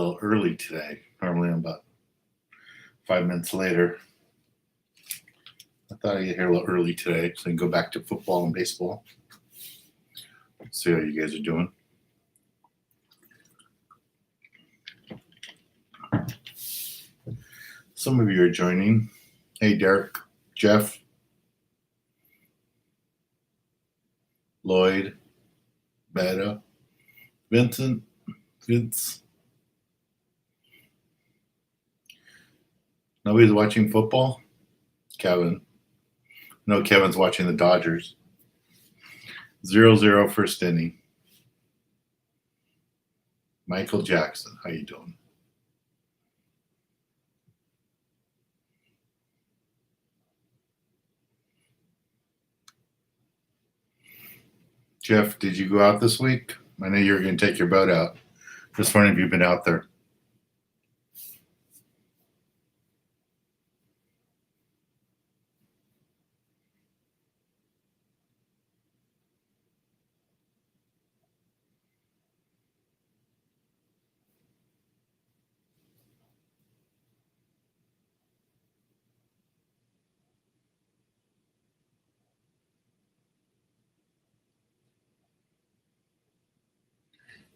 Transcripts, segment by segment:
little early today. Normally I'm about 5 minutes later. I thought I'd get here a little early today so I can go back to football and baseball. See how you guys are doing. Some of you are joining. Hey, Derek, Jeff, Lloyd, Betta, Vincent, Vince. Nobody's watching football? Kevin. No, Kevin's watching the Dodgers. 0-0 first inning. Michael Jackson, how you doing? Jeff, did you go out this week? I know you were going to take your boat out. Just wondering if you've been out there.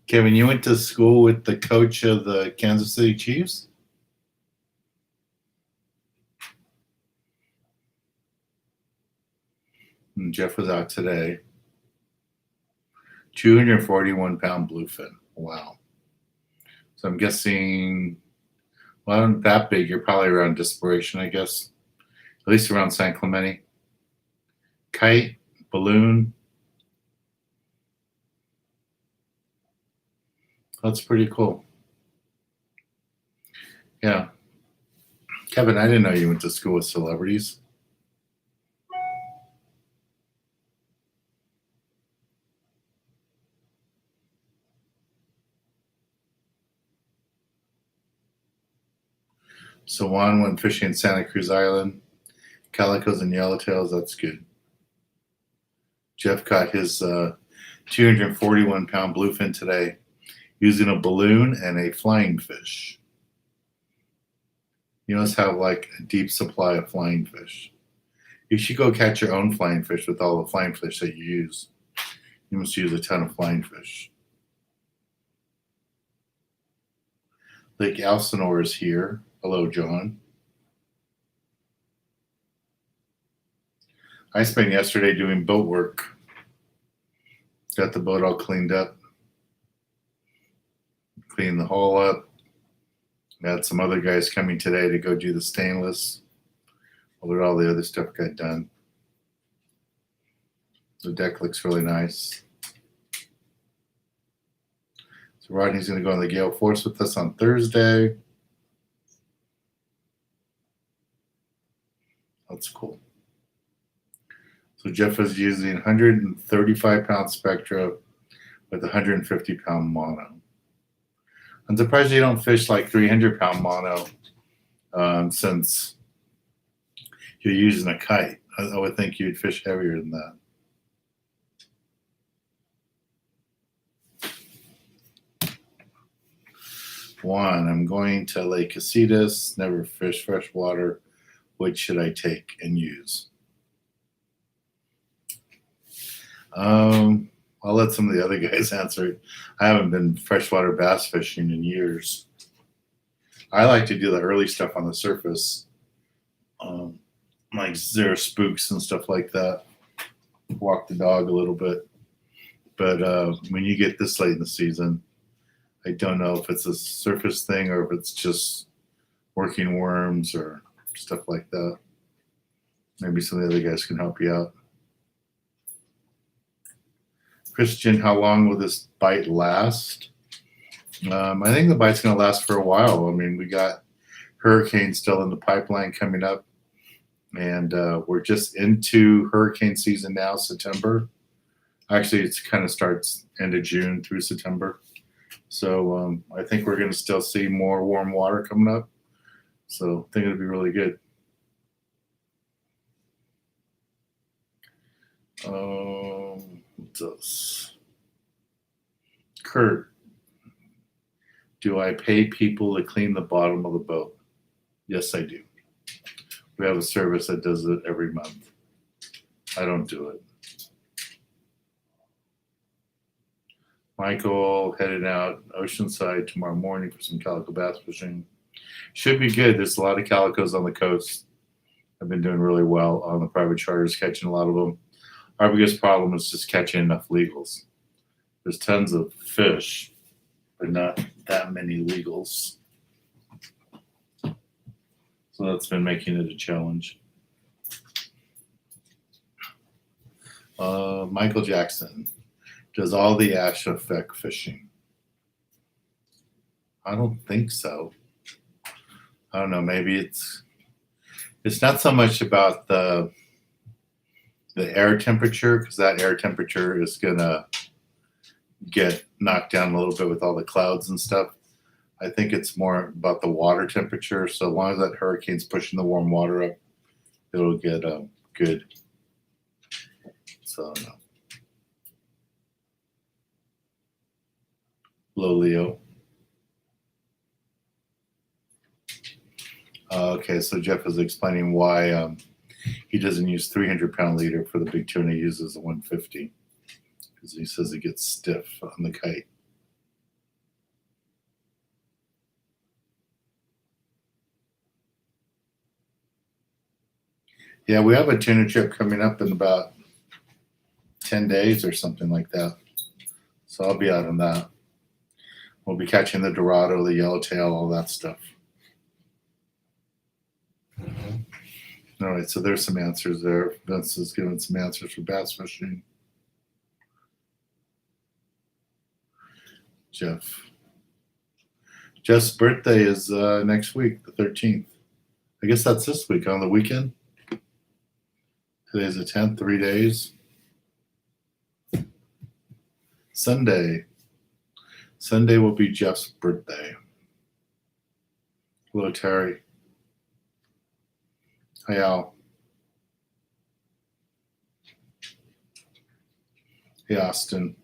Kevin, you went to school with the coach of the Kansas City Chiefs? And Jeff was out today. 241-pound bluefin. Wow. So I'm guessing, well, not that big. You're probably around Desperation, I guess. At least around San Clemente. Kite, balloon. That's pretty cool. Yeah. Kevin, I didn't know you went to school with celebrities. So Juan went fishing in Santa Cruz Island. Calicos and yellowtails, that's good. Jeff caught his 241-pound bluefin today using a balloon and a flying fish. You must have like a deep supply of flying fish. You should go catch your own flying fish with all the flying fish that you use. You must use a ton of flying fish. Lake Elsinore is here. Hello, John. I spent yesterday doing boat work. Got the boat all cleaned up. Cleaned the hull up. Got some other guys coming today to go do the stainless. Although all the other stuff got done. The deck looks really nice. So Rodney's going to go on the gale force with us on Thursday. That's cool. So Jeff is using 135-pound Spectra with 150-pound mono. I'm surprised you don't fish like 300-pound mono since you're using a kite. I would think you'd fish heavier than that. One, I'm going to Lake Casitas, never fish freshwater. Which should I take and use? I'll let some of the other guys answer it. I haven't been freshwater bass fishing in years. I like to do the early stuff on the surface, like zero spooks and stuff like that. Walk the dog a little bit. But when you get this late in the season, I don't know if it's a surface thing or if it's just working worms or stuff like that. Maybe some of the other guys can help you out. Christian, how long will this bite last? I think the bite's going to last for a while. I mean, we got hurricanes still in the pipeline coming up, and we're just into hurricane season now, September. Actually, it kind of starts end of June through September. So I think we're going to still see more warm water coming up. So I think it'll be really good. What else? Kurt, Do I pay people to clean the bottom of the boat? Yes, I do. We have a service that does it every month. I don't do it. Michael headed out Oceanside tomorrow morning for some calico bass fishing. Should be good. There's a lot of calicos on the coast. I've been doing really well on the private charters, catching a lot of them. Our biggest problem is just catching enough legals. There's tons of fish, but not that many legals. So that's been making it a challenge. Michael Jackson. Does all the ash affect fishing? I don't think so. I don't know. Maybe it's not so much about the air temperature, because that air temperature is gonna get knocked down a little bit with all the clouds and stuff. I think it's more about the water temperature. So as long as that hurricane's pushing the warm water up, it'll get good. So I don't know. Hello, Leo. Okay, so Jeff is explaining why he doesn't use 300-pound leader for the big tuna. He uses a 150 because he says it gets stiff on the kite. Yeah, we have a tuna trip coming up in about 10 days or something like that. So I'll be out on that. We'll be catching the Dorado, the yellowtail, all that stuff. All right, so there's some answers there. Vince is giving some answers for bass fishing. Jeff's birthday is next week, the 13th. I guess that's this week, on the weekend. Today's the 10th, 3 days. Sunday will be Jeff's birthday. Hello, Terry. Hi, Al. Hey, Austin.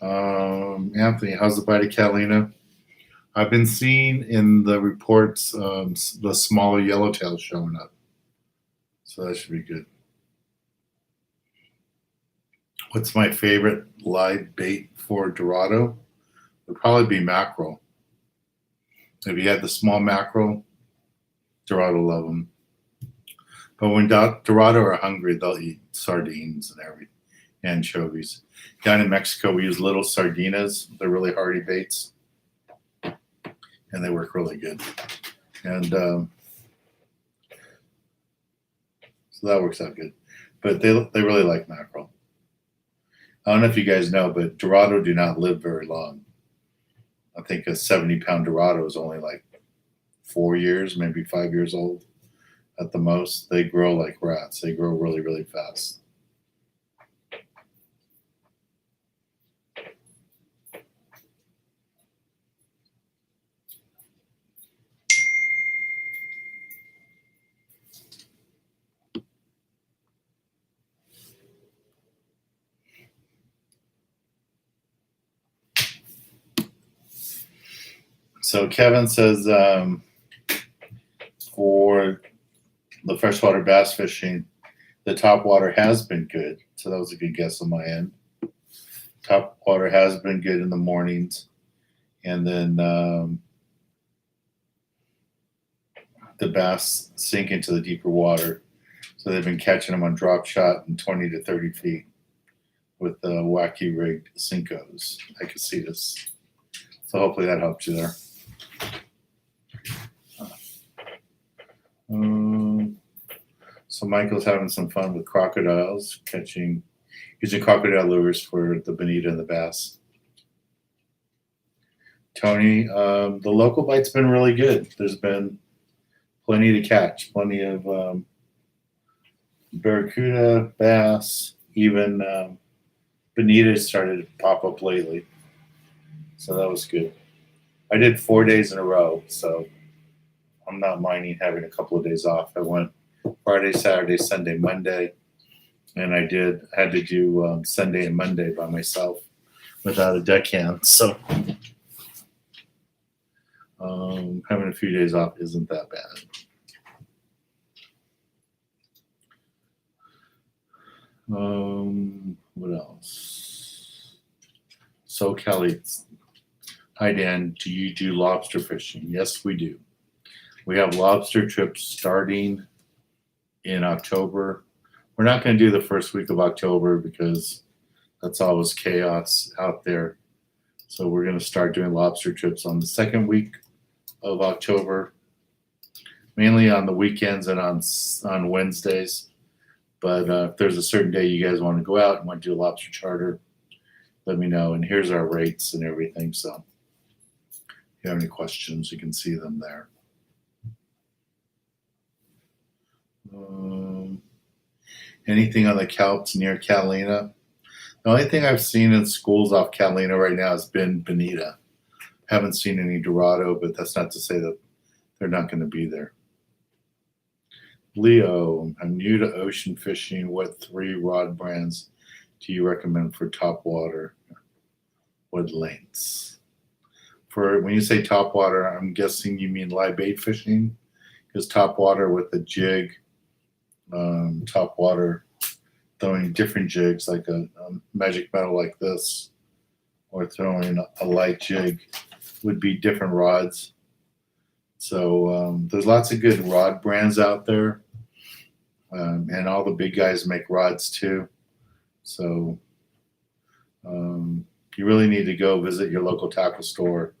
Anthony, how's the bite of Catalina? I've been seeing in the reports the smaller yellowtail showing up. So that should be good. What's my favorite live bait for Dorado? Would probably be mackerel. If you had the small mackerel, Dorado love them. But when Dorado are hungry, they'll eat sardines and everything, anchovies. Down in Mexico, we use little sardinas. They're really hardy baits, and they work really good. And so that works out good. But they really like mackerel. I don't know if you guys know, but Dorado do not live very long. I think a 70-pound Dorado is only like 4 years, maybe 5 years old at the most. They grow like rats. They grow really, really fast. So Kevin says for the freshwater bass fishing, the top water has been good. So that was a good guess on my end. Top water has been good in the mornings. And then the bass sink into the deeper water. So they've been catching them on drop shot in 20 to 30 feet with the wacky rigged Cincos. I could see this. So hopefully that helped you there. So Michael's having some fun with crocodiles, using crocodile lures for the bonita and the bass. Tony, the local bite's been really good. There's been plenty to catch, plenty of barracuda, bass, even bonitas started to pop up lately. So that was good. I did 4 days in a row, so I'm not minding having a couple of days off. I went Friday, Saturday, Sunday, Monday, and I had to do Sunday and Monday by myself without a deckhand. So Having a few days off isn't that bad. What else? So Kelly, hi Dan, do you do lobster fishing? Yes, we do. We have lobster trips starting in October. We're not going to do the first week of October because that's always chaos out there. So we're going to start doing lobster trips on the second week of October, mainly on the weekends and on Wednesdays. But if there's a certain day you guys want to go out and want to do a lobster charter, let me know. And here's our rates and everything. So if you have any questions, you can see them there. Anything on the Calps near Catalina? The only thing I've seen in schools off Catalina right now has been bonita. Haven't seen any Dorado, but that's not to say that they're not going to be there. Leo, I'm new to ocean fishing. What 3 rod brands do you recommend for top water? What lengths? For when you say top water, I'm guessing you mean live bait fishing, because top water with a jig, top water throwing different jigs like a magic metal like this, or throwing a light jig would be different rods. So there's lots of good rod brands out there, and all the big guys make rods too. So you really need to go visit your local tackle store,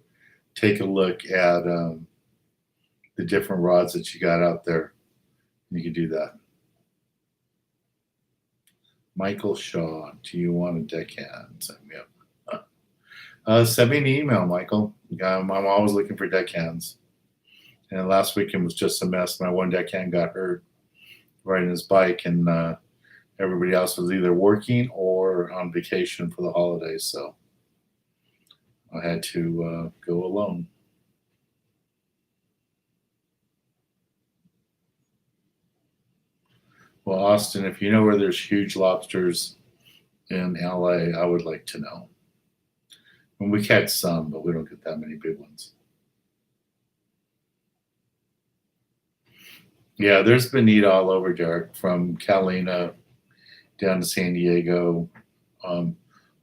take a look at the different rods that you got out there. You can do that. Michael Shaw, do you want a deckhand? Set me up. Send me an email, Michael. I'm always looking for deckhands. And last weekend was just a mess. My one deckhand got hurt riding his bike, and everybody else was either working or on vacation for the holidays. So I had to go alone. Well, Austin, if you know where there's huge lobsters in LA, I would like to know. And we catch some, but we don't get that many big ones. Yeah, there's bonita all over, Derek, from Catalina down to San Diego, on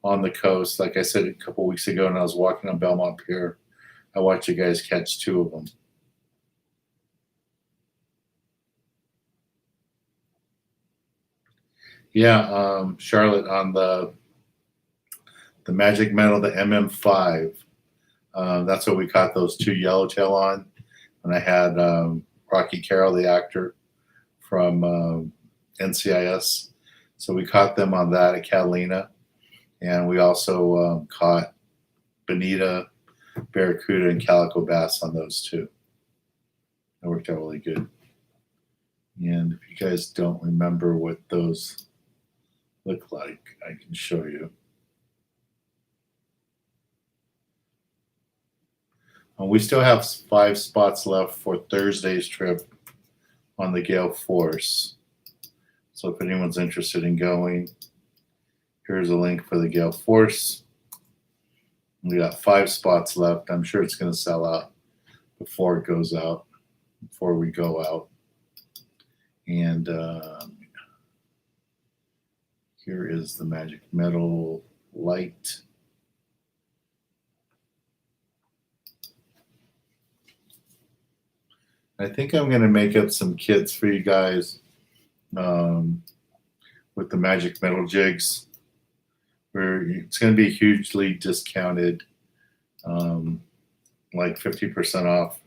the coast. Like I said a couple weeks ago, when I was walking on Belmont Pier, I watched you guys catch 2 of them. Yeah, Charlotte, on the Magic Metal, the MM5. That's what we caught those 2 yellowtail on. And I had Rocky Carroll, the actor from NCIS. So we caught them on that at Catalina. And we also caught bonita, barracuda, and calico bass on those too. That worked out really good. And if you guys don't remember what those look like, I can show you. We still have 5 spots left for Thursday's trip on the Gale Force. So if anyone's interested in going, here's a link for the Gale Force. We got 5 spots left. I'm sure it's going to sell out before it goes out, before we go out. And here is the Magic Metal Light. I think I'm going to make up some kits for you guys with the Magic Metal jigs, where it's going to be hugely discounted, like 50% off,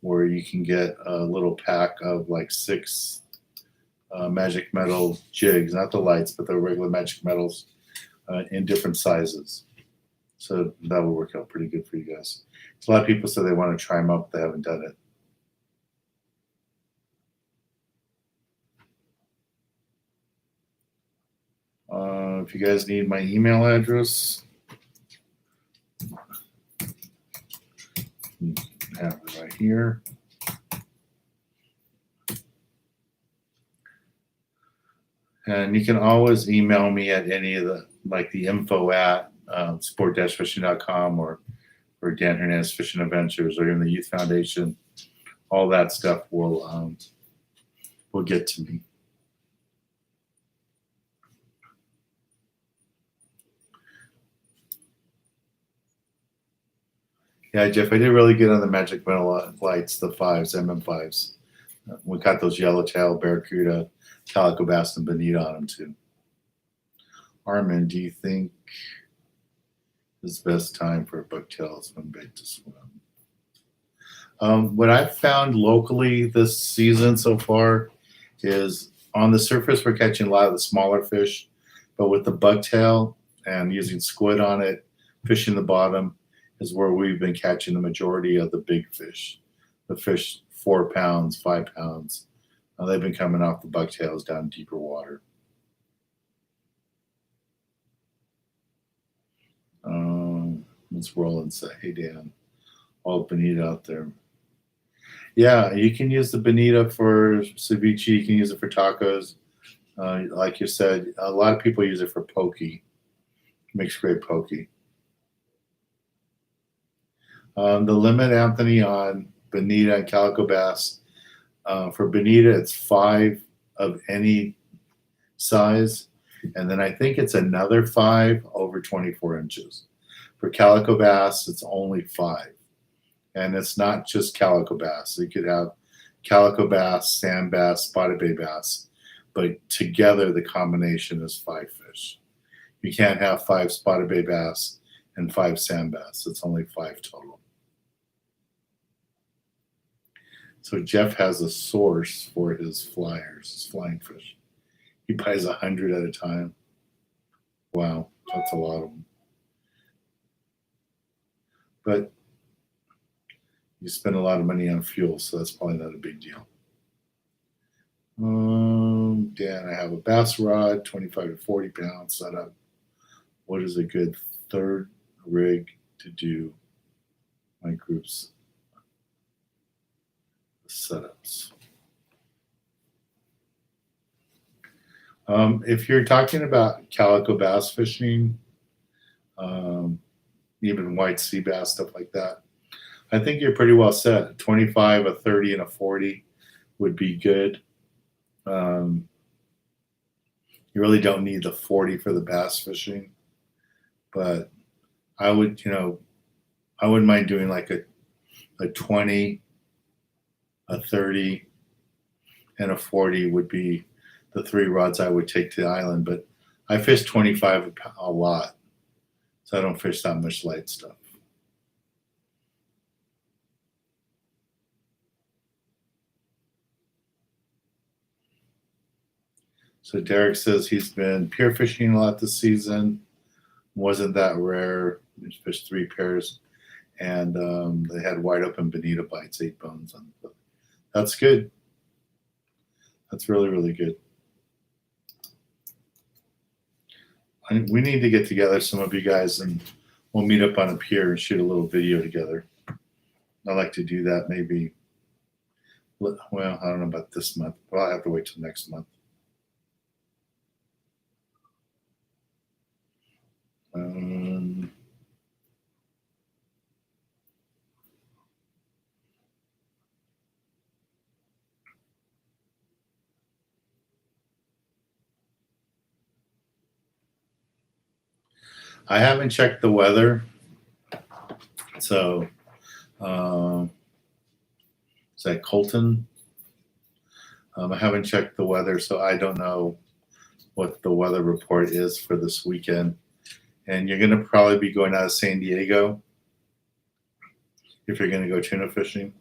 where you can get a little pack of like 6 Magic Metal jigs, not the lights, but the regular Magic Metals in different sizes. So that will work out pretty good for you guys. So a lot of people say they want to try them out, but they haven't done it. If you guys need my email address, you have it right here. And you can always email me at any of the, like the info at sport-fishing.com or or Dan Hernandez Fishing Adventures, or even the Youth Foundation, all that stuff will get to me. Yeah, Jeff, I did really good on the Magic Metal Lights, the fives, MM5s. We got those yellowtail, barracuda, calico bass, and bonita on them too. Armin, do you think is the best time for a bucktail swim bait to swim? What I've found locally this season so far is on the surface we're catching a lot of the smaller fish, but with the bucktail and using squid on it, fishing the bottom is where we've been catching the majority of the big fish. The fish 4 pounds, 5 pounds. They've been coming off the bucktails down deeper water. Let's roll and say, hey Dan, all bonita out there. Yeah, you can use the bonita for ceviche. You can use it for tacos. Like you said, a lot of people use it for poke. Makes great poke. The limit, Anthony, on bonita and calico bass. For bonita, it's 5 of any size. And then I think it's another 5 over 24 inches. For calico bass, it's only 5. And it's not just calico bass. You could have calico bass, sand bass, spotted bay bass. But together, the combination is 5 fish. You can't have 5 spotted bay bass and 5 sand bass. It's only 5 total. So Jeff has a source for his flyers, his flying fish. He buys 100 at a time. Wow, that's a lot of them. But you spend a lot of money on fuel, so that's probably not a big deal. Dan, I have a bass rod, 25 to 40 pounds setup. What is a good third rig to do my group's setups? If you're talking about calico bass fishing, even white sea bass, stuff like that, I think you're pretty well set. 25, a 30, and a 40 would be good. You really don't need the 40 for the bass fishing, but I would, I wouldn't mind doing like a 20, a 30, and a 40 would be the 3 rods I would take to the island. But I fish 25 a lot, so I don't fish that much light stuff. So Derek says he's been pier fishing a lot this season. Wasn't that rare. He fished 3 pairs, and they had wide open bonita bites, 8 bones on them. That's good. That's really, really good. We need to get together, some of you guys, and we'll meet up on a pier and shoot a little video together. I'd like to do that maybe, well, I don't know about this month, but I'll have to wait till next month. I haven't checked the weather, so is that Colton? I haven't checked the weather, so I don't know what the weather report is for this weekend. And you're going to probably be going out of San Diego if you're going to go tuna fishing.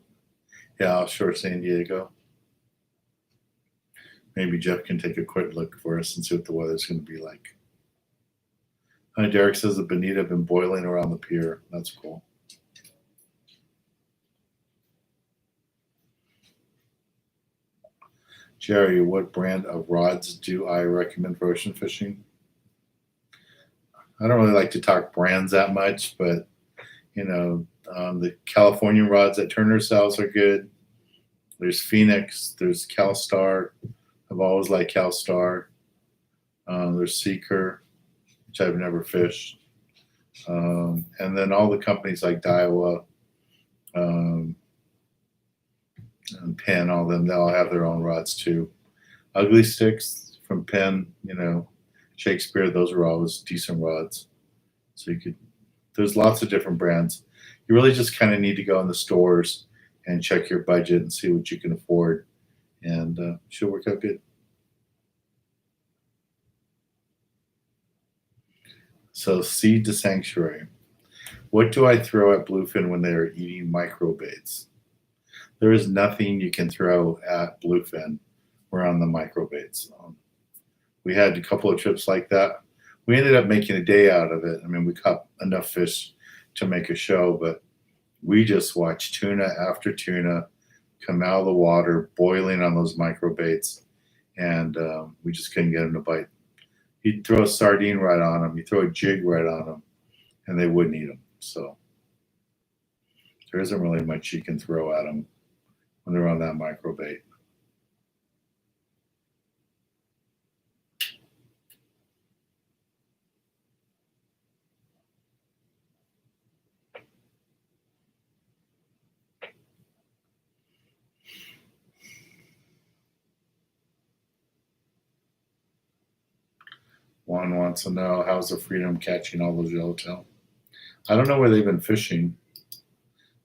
Yeah, offshore San Diego. Maybe Jeff can take a quick look for us and see what the weather's going to be like. Derek says the bonita have been boiling around the pier. That's cool. Jerry, what brand of rods do I recommend for ocean fishing? I don't really like to talk brands that much, but the California rods that Turner sells are good. There's Phoenix, there's CalStar. I've always liked CalStar. There's Seeker, which I've never fished. And then all the companies like Daiwa, um, and Penn, all them, they all have their own rods too. Ugly Sticks from Penn, Shakespeare, those are always decent rods. So there's lots of different brands. You really just kind of need to go in the stores and check your budget and see what you can afford, and should work out good. So, Seed to Sanctuary. What do I throw at bluefin when they are eating microbaits? There is nothing you can throw at bluefin around the microbaits. We had a couple of trips like that. We ended up making a day out of it. I mean, we caught enough fish to make a show, but we just watched tuna after tuna come out of the water, boiling on those microbaits, and we just couldn't get them to bite. You'd throw a sardine right on them, you throw a jig right on them, and they wouldn't eat them. So there isn't really much you can throw at them when they're on that microbait. Juan wants to know, how's the Freedom catching all those yellowtail? I don't know where they've been fishing.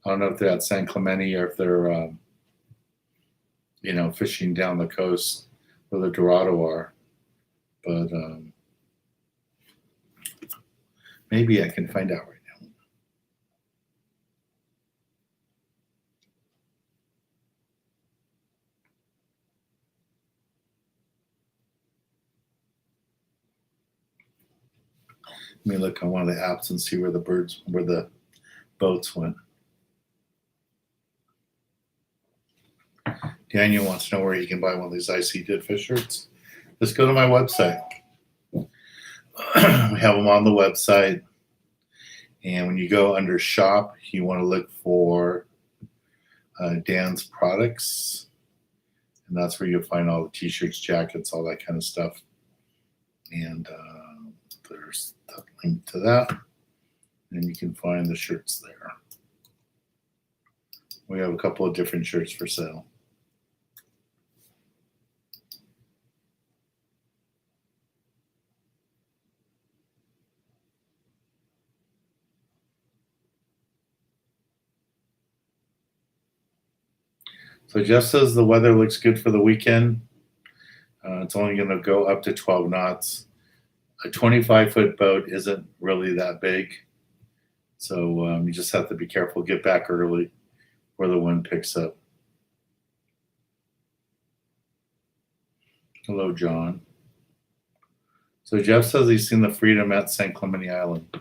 I don't know if they're at San Clemente or if they're, fishing down the coast where the Dorado are. But maybe I can find out right now. Let me look on one of the apps and see where the boats went. Daniel wants to know where he can buy one of these icy dead fish shirts. Just go to my website. We have them on the website. And when you go under shop, you want to look for Dan's products. And that's where you'll find all the t-shirts, jackets, all that kind of stuff. And there's the link to that. And you can find the shirts there. We have a couple of different shirts for sale. So Jeff says the weather looks good for the weekend. It's only going to go up to 12 knots. A 25-foot boat isn't really that big. So you just have to be careful. Get back early where the wind picks up. Hello, John. So Jeff says he's seen the Freedom at San Clemente Island.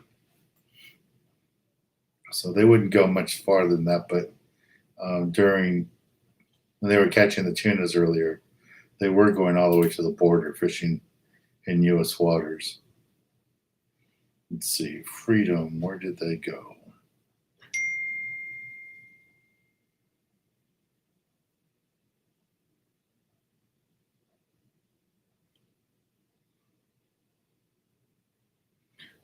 So they wouldn't go much farther than that, but during when they were catching the tunas earlier, they were going all the way to the border fishing in U.S. waters. Let's see, Freedom, where did they go?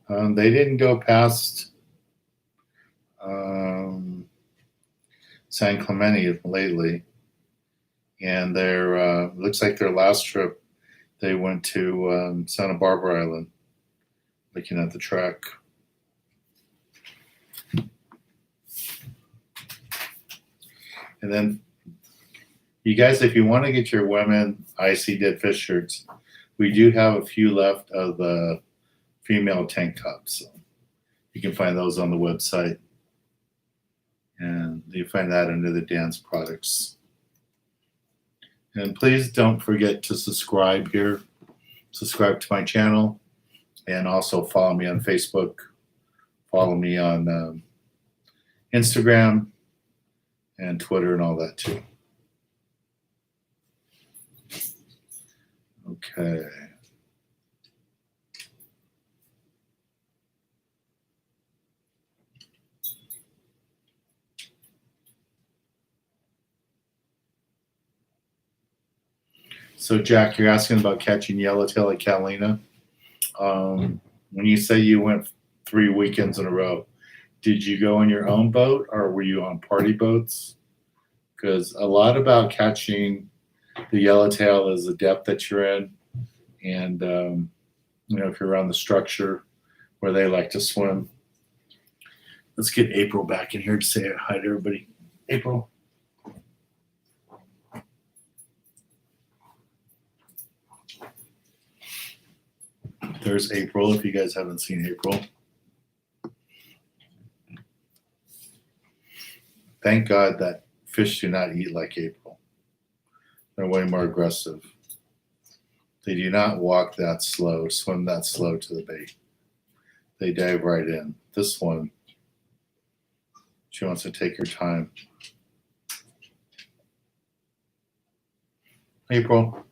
They didn't go past San Clemente lately. And their looks like their last trip, they went to Santa Barbara Island, looking at the track. And then, you guys, if you want to get your women icy dead fish shirts, we do have a few left of the female tank tops. So you can find those on the website. And you find that under the Dan's products. And please don't forget to subscribe here. Subscribe to my channel. And also follow me on Facebook. Follow me on Instagram and Twitter and all that too. Okay. So Jack, you're asking about catching yellowtail at Catalina. When you say you went 3 weekends in a row. Did you go on your own boat or were you on party boats? Because a lot about catching the yellowtail is the depth that you're in, and if you're around the structure where they like to swim. Let's get April back in here to say hi to everybody. April. There's April, if you guys haven't seen April. Thank God that fish do not eat like April. They're way more aggressive. They do not walk that slow, swim that slow to the bait. They dive right in. This one, she wants to take her time. April.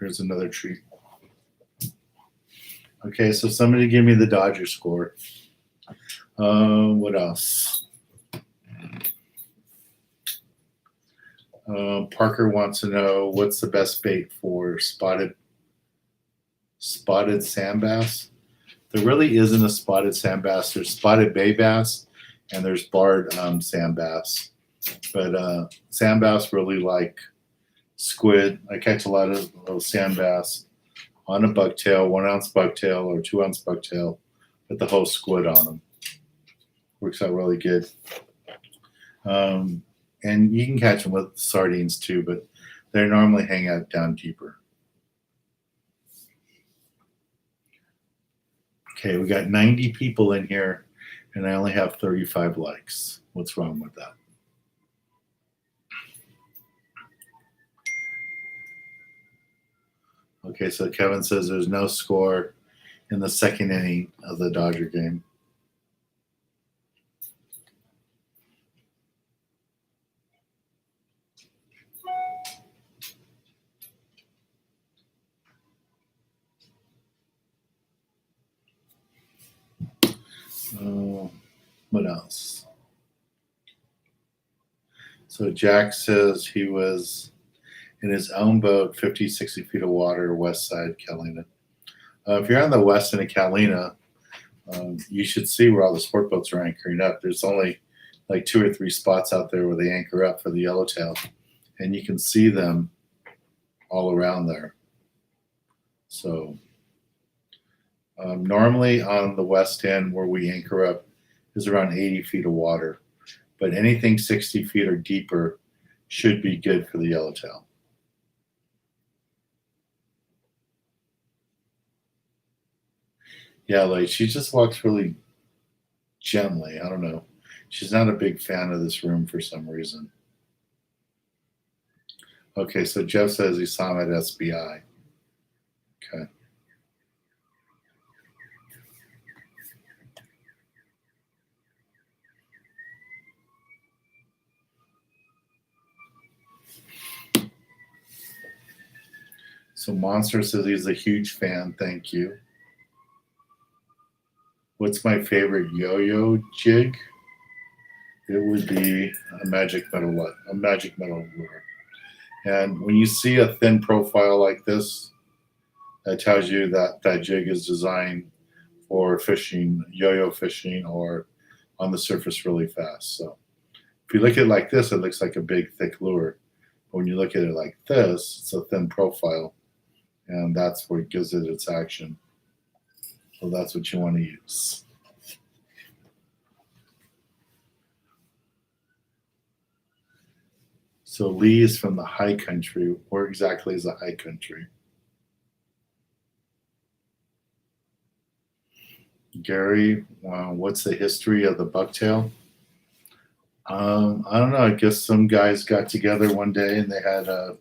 Here's another treat. Okay, so somebody give me the Dodger score. What else? Parker wants to know what's the best bait for spotted sand bass. There really isn't a spotted sand bass. There's spotted bay bass and there's barred sand bass. But sand bass really like squid. I catch a lot of those sand bass on a bucktail, 1 ounce bucktail or 2 ounce bucktail with the whole squid on them. Works out really good. And you can catch them with sardines too, but they normally hang out down deeper. Okay, we got 90 people in here and I only have 35 likes. What's wrong with that? Okay, so Kevin says there's no score in the second inning of the Dodger game. What else? So Jack says he was in his own boat, 50, 60 feet of water, west side, Catalina. If you're on the west end of Catalina, you should see where all the sport boats are anchoring up. There's only like 2 or 3 spots out there where they anchor up for the yellowtail, and you can see them all around there. So normally on the west end where we anchor up is around 80 feet of water, but anything 60 feet or deeper should be good for the yellowtail. Yeah, like she just walks really gently. I don't know. She's not a big fan of this room for some reason. Okay, so Jeff says he saw him at SBI. Okay. So Monster says he's a huge fan. Thank you. What's my favorite yo-yo jig? It would be a magic metal lure. And when you see a thin profile like this, that tells you that that jig is designed for fishing, yo-yo fishing, or on the surface really fast. So if you look at it like this, it looks like a big, thick lure. But when you look at it like this, it's a thin profile, and that's what gives it its action. So that's what you want to use. So Lee is from the high country. Where exactly is the high country? Gary, what's the history of the bucktail? I don't know. I guess some guys got together one day and they had a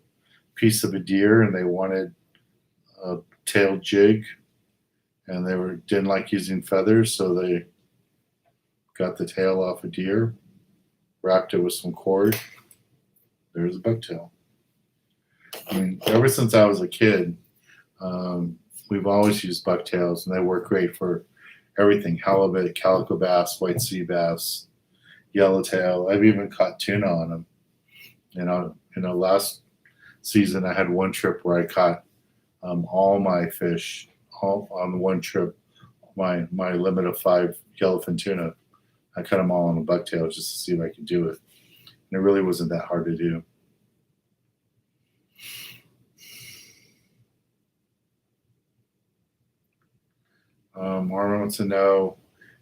piece of a deer and they wanted a tail jig, and they didn't like using feathers, so they got the tail off a deer, wrapped it with some cord. There's a bucktail. I mean, ever since I was a kid, we've always used bucktails, and they work great for everything: halibut, calico bass, white sea bass, yellowtail. I've even caught tuna on them. Last season, I had one trip where I caught all my fish all on one trip. My limit of 5 yellowfin tuna, I cut them all on a bucktail just to see if I could do it. And it really wasn't that hard to do. Marvin wants to know,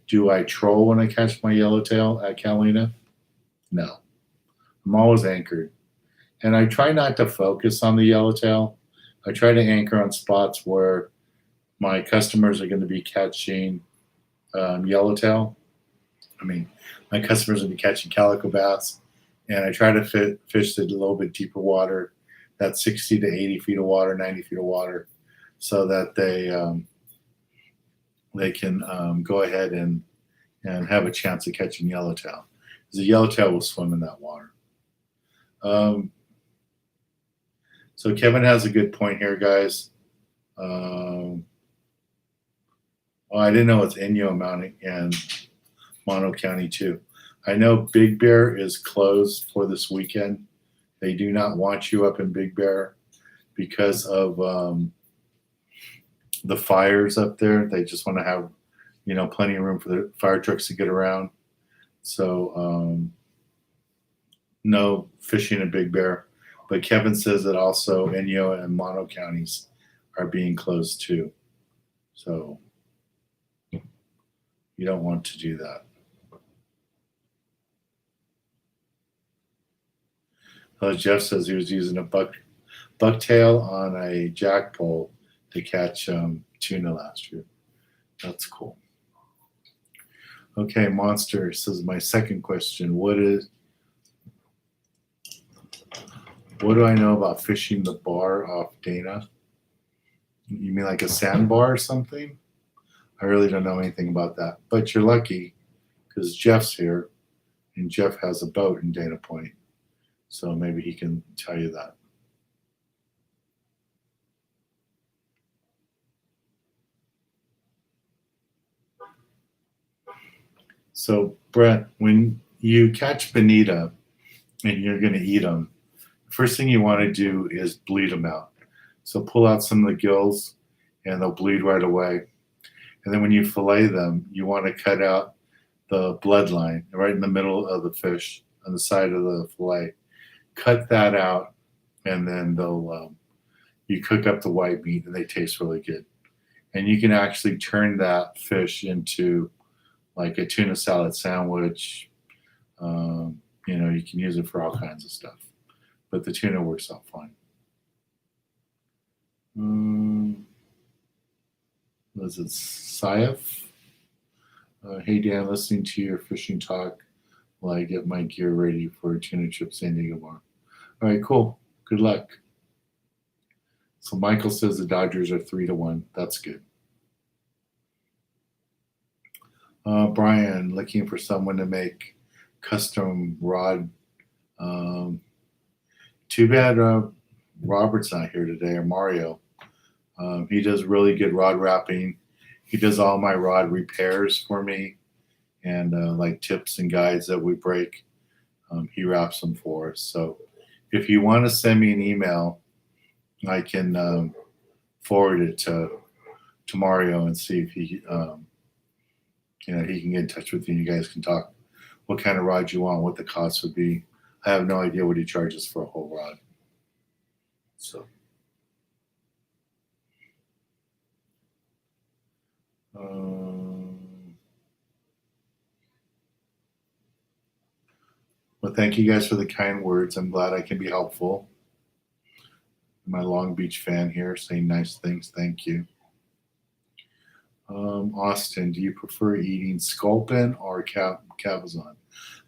do I troll when I catch my yellowtail at Catalina? No. I'm always anchored. And I try not to focus on the yellowtail. I try to anchor on spots where my customers are going to be catching yellowtail. I mean, my customers will be catching calico bass. And I try to fish the little bit deeper water, that 60 to 80 feet of water, 90 feet of water, so that they can go ahead and have a chance of catching yellowtail. Because the yellowtail will swim in that water. So Kevin has a good point here, guys. Oh, I didn't know it's Inyo Mountain and Mono County too. I know Big Bear is closed for this weekend. They do not want you up in Big Bear because of the fires up there. They just want to have, plenty of room for the fire trucks to get around. So no fishing in Big Bear. But Kevin says that also Inyo and Mono counties are being closed too. So you don't want to do that. Jeff says he was using a bucktail on a jack pole to catch tuna last year. That's cool. Okay, Monster says, my second question, what do I know about fishing the bar off Dana? You mean like a sandbar or something? I really don't know anything about that. But you're lucky because Jeff's here, and Jeff has a boat in Dana Point. So maybe he can tell you that. So, Brett, when you catch bonita and you're going to eat them, the first thing you want to do is bleed them out. So pull out some of the gills and they'll bleed right away. And then when you fillet them, you want to cut out the bloodline right in the middle of the fish on the side of the fillet. Cut that out, and then you cook up the white meat, and they taste really good. And you can actually turn that fish into like a tuna salad sandwich. You can use it for all kinds of stuff, but the tuna works out fine. Was it Saif? Hey Dan, listening to your fishing talk while I get my gear ready for a tuna trip San Diego tomorrow. All right, cool. Good luck. So Michael says the Dodgers are 3-1. That's good. Brian, looking for someone to make custom rod. Too bad Robert's not here today, or Mario. He does really good rod wrapping. He does all my rod repairs for me, and like tips and guides that we break. He wraps them for us. So if you want to send me an email, I can forward it to Mario and see if he can get in touch with you. You guys can talk what kind of rod you want, what the cost would be. I have no idea what he charges for a whole rod. So, well, thank you guys for the kind words. I'm glad I can be helpful. My Long Beach fan here saying nice things. Thank you. Austin, do you prefer eating sculpin or cabezon?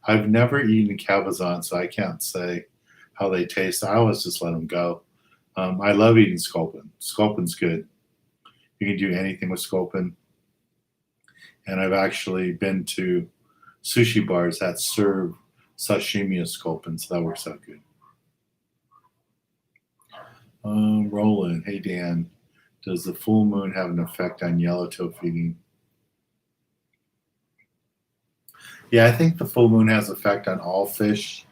I've never eaten cabezon, so I can't say how they taste. I always just let them go. I love eating sculpin. Sculpin's good. You can do anything with sculpin. And I've actually been to sushi bars that serve sashimi of sculpin, so that works out good. Roland, hey Dan, does the full moon have an effect on yellowtail feeding? Yeah, I think the full moon has effect on all fish.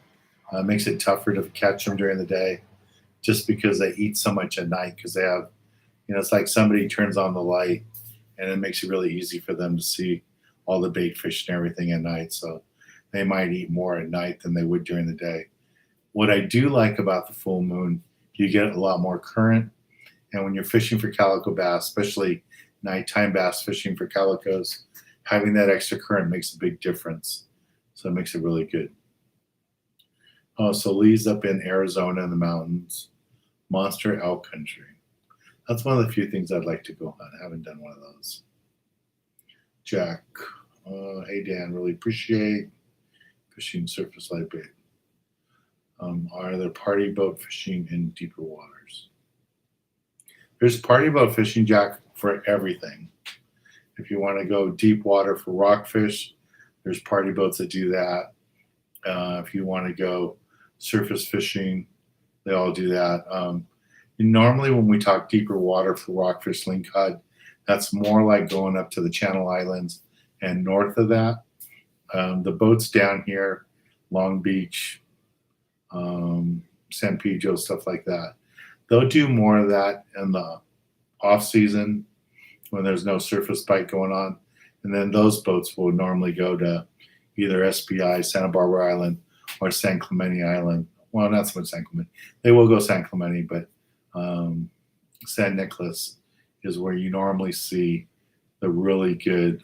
Makes it tougher to catch them during the day. just because they eat so much at night because they have, it's like somebody turns on the light and it makes it really easy for them to see all the bait fish and everything at night. So they might eat more at night than they would during the day. What I do like about the full moon, you get a lot more current. And when you're fishing for calico bass, especially nighttime bass fishing for calicos, having that extra current makes a big difference. So it makes it really good. Oh, so Lee's up in Arizona in the mountains. Monster elk country. That's one of the few things I'd like to go on. I haven't done one of those. Jack. Hey, Dan. Really appreciate fishing surface light bait. Are there party boat fishing in deeper waters? There's party boat fishing, Jack, for everything. If you want to go deep water for rockfish, there's party boats that do that. If you want to go surface fishing, they all do that. Normally, when we talk deeper water for rockfish, lingcod, that's more like going up to the Channel Islands and north of that. The boats down here, Long Beach, San Pedro, stuff like that, they'll do more of that in the off season when there's no surface bite going on. And then those boats will normally go to either SPI, Santa Barbara Island, or San Clemente Island. Well, not so much San Clemente. They will go San Clemente, but San Nicolas is where you normally see the really good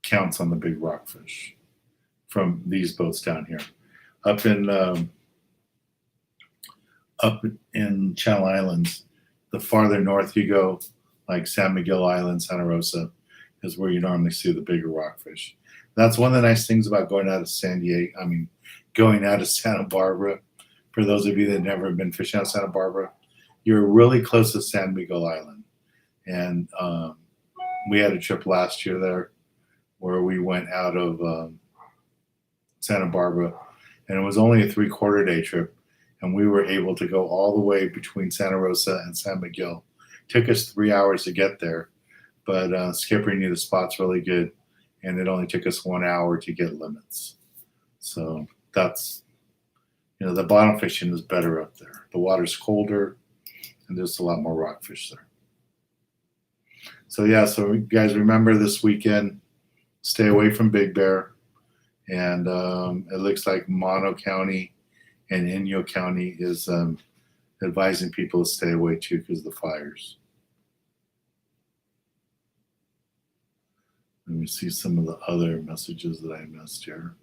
counts on the big rockfish from these boats down here. Up in Channel Islands, the farther north you go, like San Miguel Island, Santa Rosa, is where you normally see the bigger rockfish. That's one of the nice things about going out of going out of Santa Barbara. For those of you that have never been fishing out of Santa Barbara, you're really close to San Miguel Island. And we had a trip last year there where we went out of Santa Barbara, and it was only a 3/4 day trip. And we were able to go all the way between Santa Rosa and San Miguel. It took us 3 hours to get there, but Skipper knew the spots really good, and it only took us 1 hour to get limits. So that's, the bottom fishing is better up there. The water's colder, and there's a lot more rockfish there. So yeah, so you guys remember this weekend, stay away from Big Bear, and it looks like Mono County and Inyo County is advising people to stay away too because of the fires. Let me see some of the other messages that I missed here.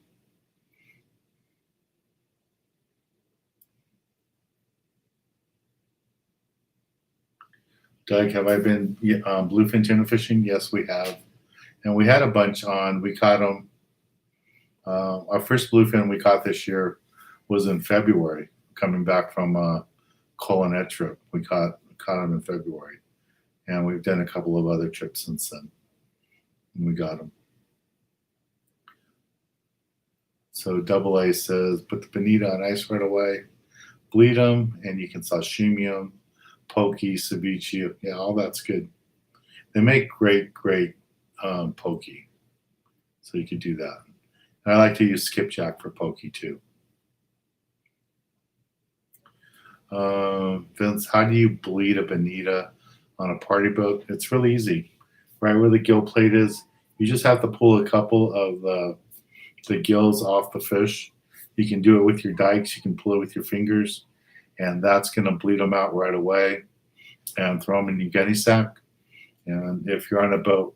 Doug, have I been bluefin tuna fishing? Yes, we have. And we had a bunch on. We caught them. Our first bluefin we caught this year was in February, coming back from a Colonet trip. We caught them in February. And we've done a couple of other trips since then. And we got them. So Double A says, put the bonita on ice right away, bleed them, and you can sashimi them, poke, ceviche. Yeah, all that's good. They make great poke. So you could do that. And I like to use skipjack for poke too. Vince, how do you bleed a bonita on a party boat? It's really easy. Right where the gill plate is, you just have to pull a couple of the gills off the fish. You can do it with your dikes. You can pull it with your fingers, and that's going to bleed them out right away. And throw them in your gunny sack. And if you're on a boat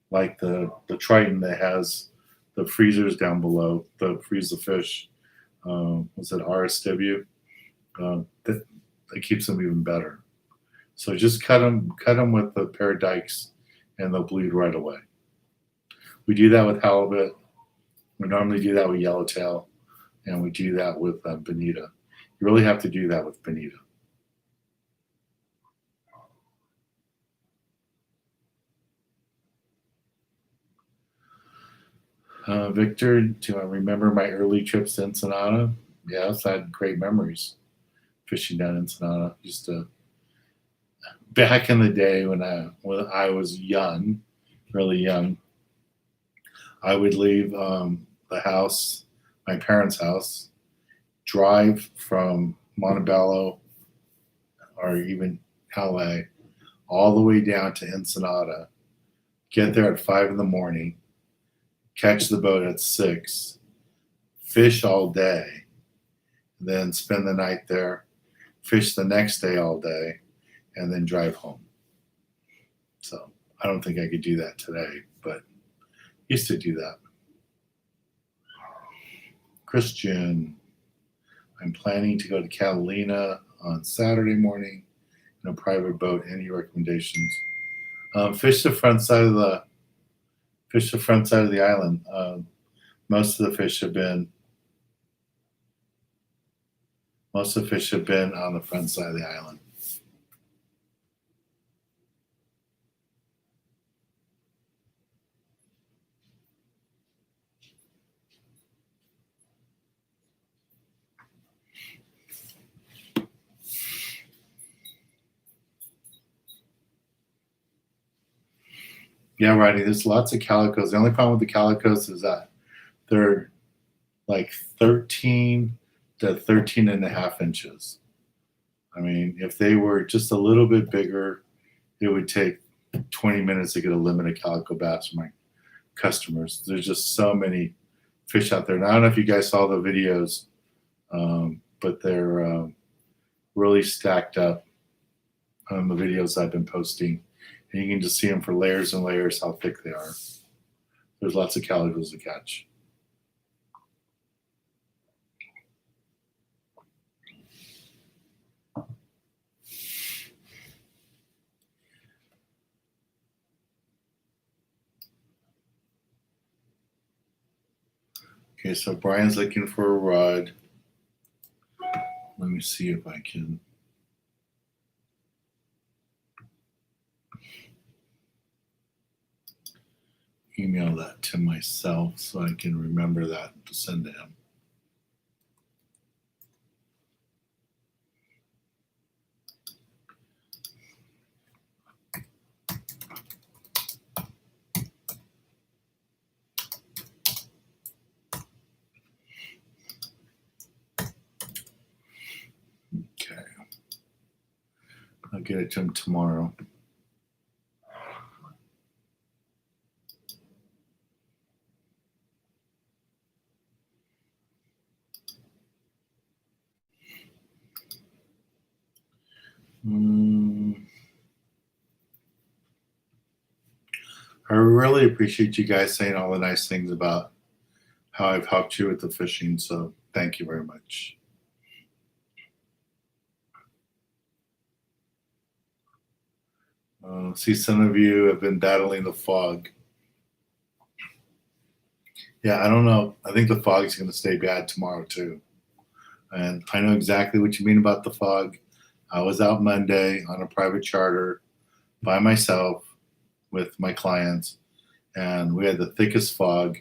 like the Triton that has the freezers down below to freeze the fish, was it RSW? That keeps them even better. So just cut them with a pair of dikes, and they'll bleed right away. We do that with halibut. We normally do that with yellowtail, and we do that with bonita. You really have to do that with bonita. Victor, do I remember my early trips to Ensenada? Yes, I had great memories fishing down Ensenada. Back in the day when I was young, really young, I would leave the house, my parents' house, drive from Montebello or even LA all the way down to Ensenada, get there at 5 in the morning, catch the boat at 6, fish all day, then spend the night there, fish the next day all day, and then drive home. So I don't think I could do that today, but used to do that. Christian, I'm planning to go to Catalina on Saturday morning in a private boat. Any recommendations? Fish the front side of the island. Most of the fish have been on the front side of the island. Yeah, Rodney, there's lots of calicos. The only problem with the calicos is that they're like 13 to 13 and a half inches. I mean, if they were just a little bit bigger, it would take 20 minutes to get a limited calico bass for my customers. There's just so many fish out there. And I don't know if you guys saw the videos, but they're really stacked up on the videos I've been posting. And you can just see them for layers and layers how thick they are. There's lots of calicos to catch. Okay, so Brian's looking for a rod. Let me see if I can. Email that to myself so I can remember that to send to him. Okay. I'll get it to him tomorrow. I really appreciate you guys saying all the nice things about how I've helped you with the fishing, so thank you very much. See, some of you have been battling the fog. Yeah, I don't know. I think the fog is going to stay bad tomorrow too. And I know exactly what you mean about the fog. I was out Monday on a private charter by myself with my clients, and we had the thickest fog.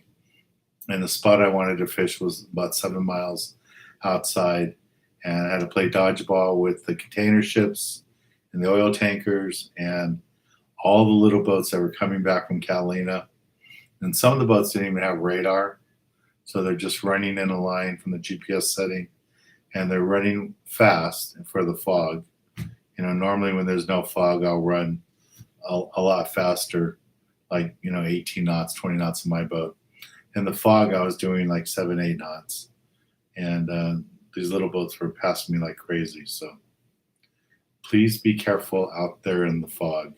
And the spot I wanted to fish was about 7 miles outside, and I had to play dodgeball with the container ships and the oil tankers and all the little boats that were coming back from Catalina. And some of the boats didn't even have radar, so they're just running in a line from the GPS setting, and they're running fast for the fog. You know, normally when there's no fog, I'll run a lot faster, like, 18 knots, 20 knots in my boat. In the fog, I was doing like 7, 8 knots. And these little boats were passing me like crazy. So please be careful out there in the fog.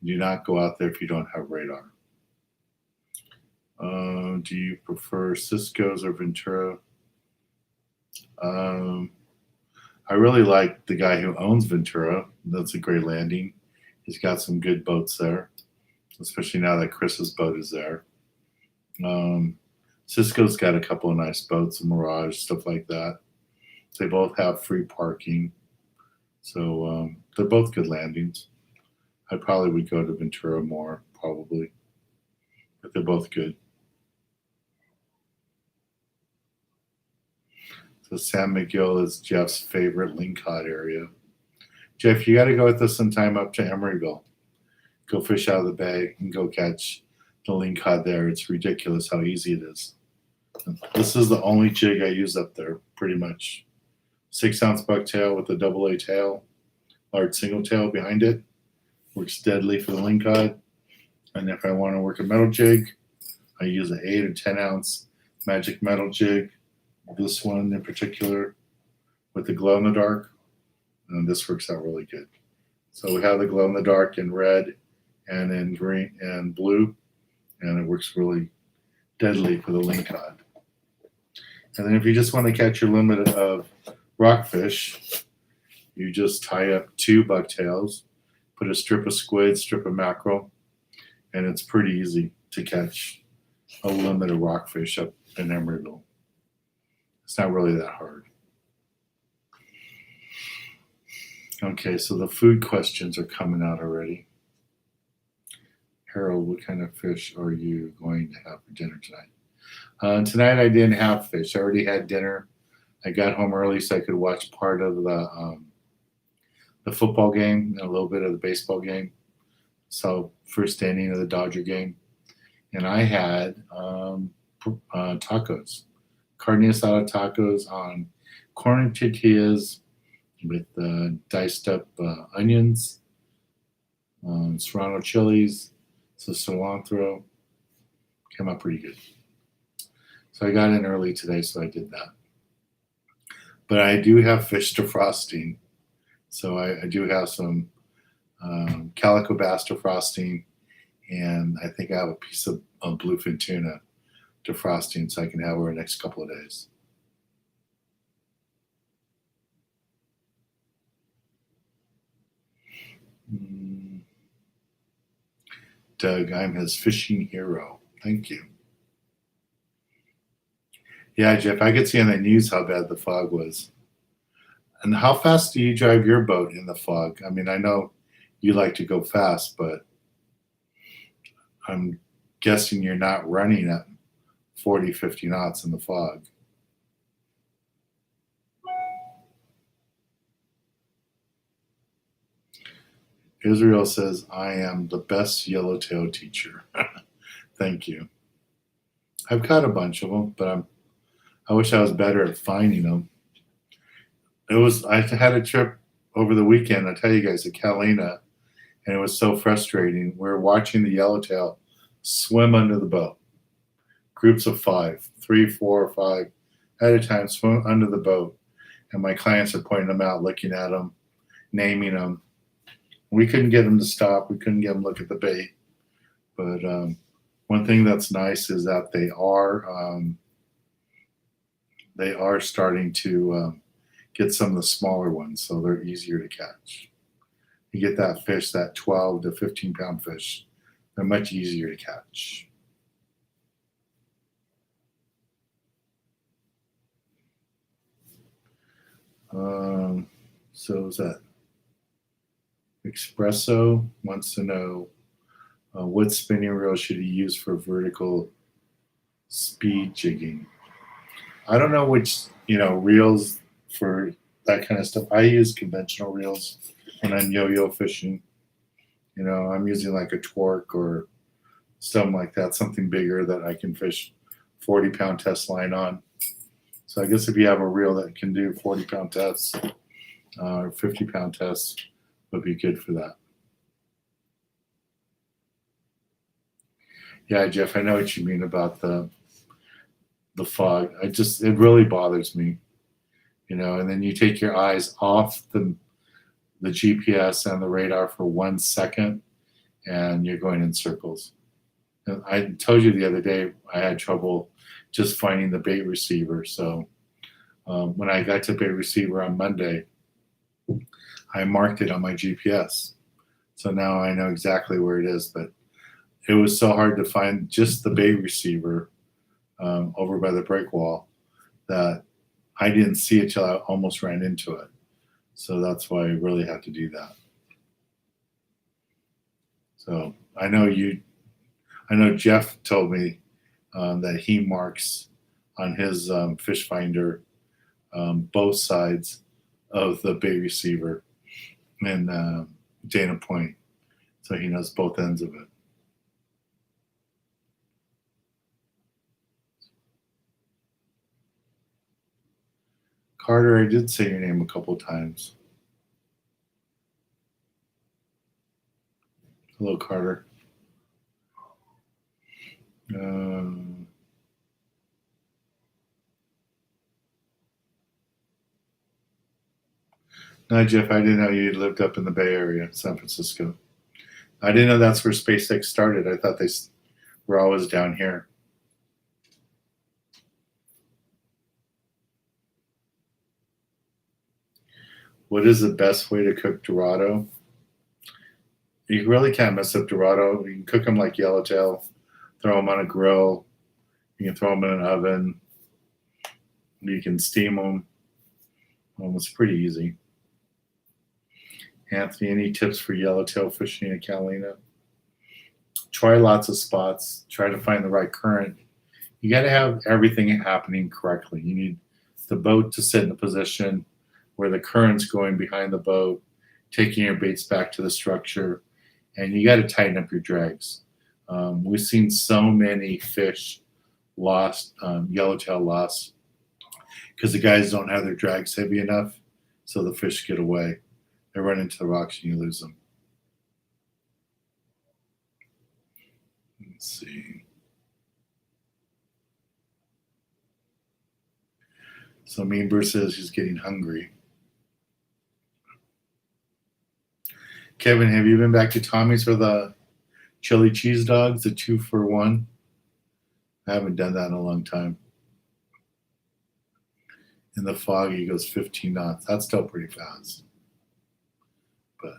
Do not go out there if you don't have radar. Do you prefer Cisco's or Ventura? I really like the guy who owns Ventura. That's a great landing. He's got some good boats there, especially now that Chris's boat is there. Cisco's got a couple of nice boats, a Mirage, stuff like that. They both have free parking. So they're both good landings. I probably would go to Ventura more, probably. But they're both good. So San Miguel is Jeff's favorite lingcod area. Jeff, you got to go with us sometime up to Emeryville. Go fish out of the bay and go catch the lingcod there. It's ridiculous how easy it is. And this is the only jig I use up there, pretty much 6-ounce bucktail with a double A tail, large single tail behind it. Works deadly for the lingcod. And if I want to work a metal jig, I use an 8 or 10-ounce magic metal jig. This one in particular with the glow in the dark. And this works out really good. So we have the glow in the dark in red and in green and blue. And it works really deadly for the lingcod. And then if you just want to catch your limit of rockfish, you just tie up 2 bucktails, put a strip of squid, strip of mackerel, and it's pretty easy to catch a limit of rockfish up in Emeryville. It's not really that hard. Okay, so the food questions are coming out already. Harold, what kind of fish are you going to have for dinner tonight? Tonight I didn't have fish. I already had dinner. I got home early so I could watch part of the football game and a little bit of the baseball game. So first inning of the Dodger game. And I had tacos, carne asada tacos on corn tortillas with diced up onions, serrano chilies, some cilantro. Came out pretty good. So I got in early today, so I did that. But I do have fish defrosting. So I do have some calico bass defrosting, and I think I have a piece of bluefin tuna defrosting so I can have over the next couple of days. Doug, I'm his fishing hero. Thank you. Yeah, Jeff, I could see on the news how bad the fog was. And how fast do you drive your boat in the fog? I mean, I know you like to go fast, but I'm guessing you're not running at 40, 50 knots in the fog. Israel says, I am the best yellowtail teacher. Thank you. I've caught a bunch of them, but I wish I was better at finding them. I had a trip over the weekend, I tell you guys, to Catalina, and it was so frustrating. We were watching the yellowtail swim under the boat. Groups of 5, 3, 4, or 5 at a time swim under the boat. And my clients are pointing them out, looking at them, naming them. We couldn't get them to stop. We couldn't get them to look at the bait. But one thing that's nice is that they are starting to get some of the smaller ones, so they're easier to catch. You get that fish, that 12 to 15 pound fish, they're much easier to catch. So is that Espresso wants to know what spinning reel should he use for vertical speed jigging? I don't know which reels for that kind of stuff. I use conventional reels when I'm yo-yo fishing. I'm using like a Twerk or something like that, something bigger that I can fish 40-pound test line on. So I guess if you have a reel that can do 40-pound tests or 50-pound tests, would be good for that. Yeah, Jeff, I know what you mean about the fog. It really bothers me, and then you take your eyes off the GPS and the radar for 1 second and you're going in circles. And I told you the other day I had trouble just finding the bait receiver. So when I got to bait receiver on Monday, I marked it on my GPS. So now I know exactly where it is, but it was so hard to find just the bait receiver over by the break wall that I didn't see it till I almost ran into it. So that's why I really had to do that. So I know Jeff told me that he marks on his fish finder both sides of the bait receiver in Dana Point. So he knows both ends of it. Carter, I did say your name a couple times. Hello, Carter. No, Jeff, I didn't know you lived up in the Bay Area, San Francisco. I didn't know that's where SpaceX started. I thought they were always down here. What is the best way to cook Dorado? You really can't mess up Dorado. You can cook them like yellowtail, throw them on a grill. You can throw them in an oven. You can steam them. It's pretty easy. Anthony, any tips for yellowtail fishing in Catalina? Try lots of spots. Try to find the right current. You got to have everything happening correctly. You need the boat to sit in a position where the current's going behind the boat, taking your baits back to the structure, and you got to tighten up your drags. We've seen so many fish lost, yellowtail lost, because the guys don't have their drags heavy enough, so the fish get away. They run into the rocks and you lose them. Let's see. So Mean Bruce says he's getting hungry. Kevin, have you been back to Tommy's for the chili cheese dogs, the 2-for-1? I haven't done that in a long time. In the fog, he goes 15 knots. That's still pretty fast. But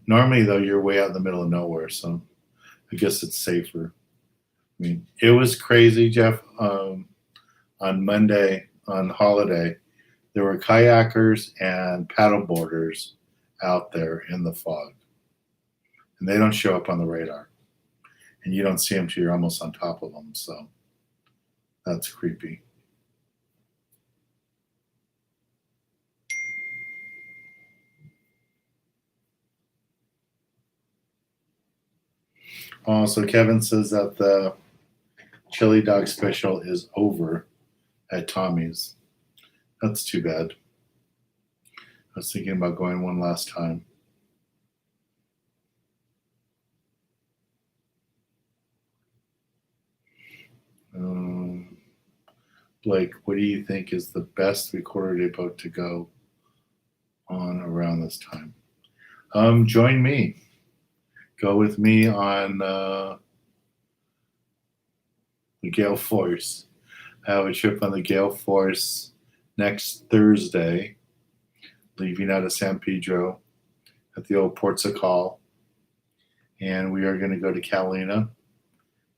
normally, though, you're way out in the middle of nowhere, so I guess it's safer. I mean, it was crazy, Jeff. On Monday, on holiday, there were kayakers and paddleboarders out there in the fog. And they don't show up on the radar. And you don't see them till you're almost on top of them. So that's creepy. So Kevin says that the chili dog special is over at Tommy's. That's too bad. I was thinking about going one last time. Blake, what do you think is the best 3/4 day boat to go on around this time? Join me. Go with me on the Gale Force. I have a trip on the Gale Force next Thursday, leaving out of San Pedro at the old Ports of Call. And we are going to go to Catalina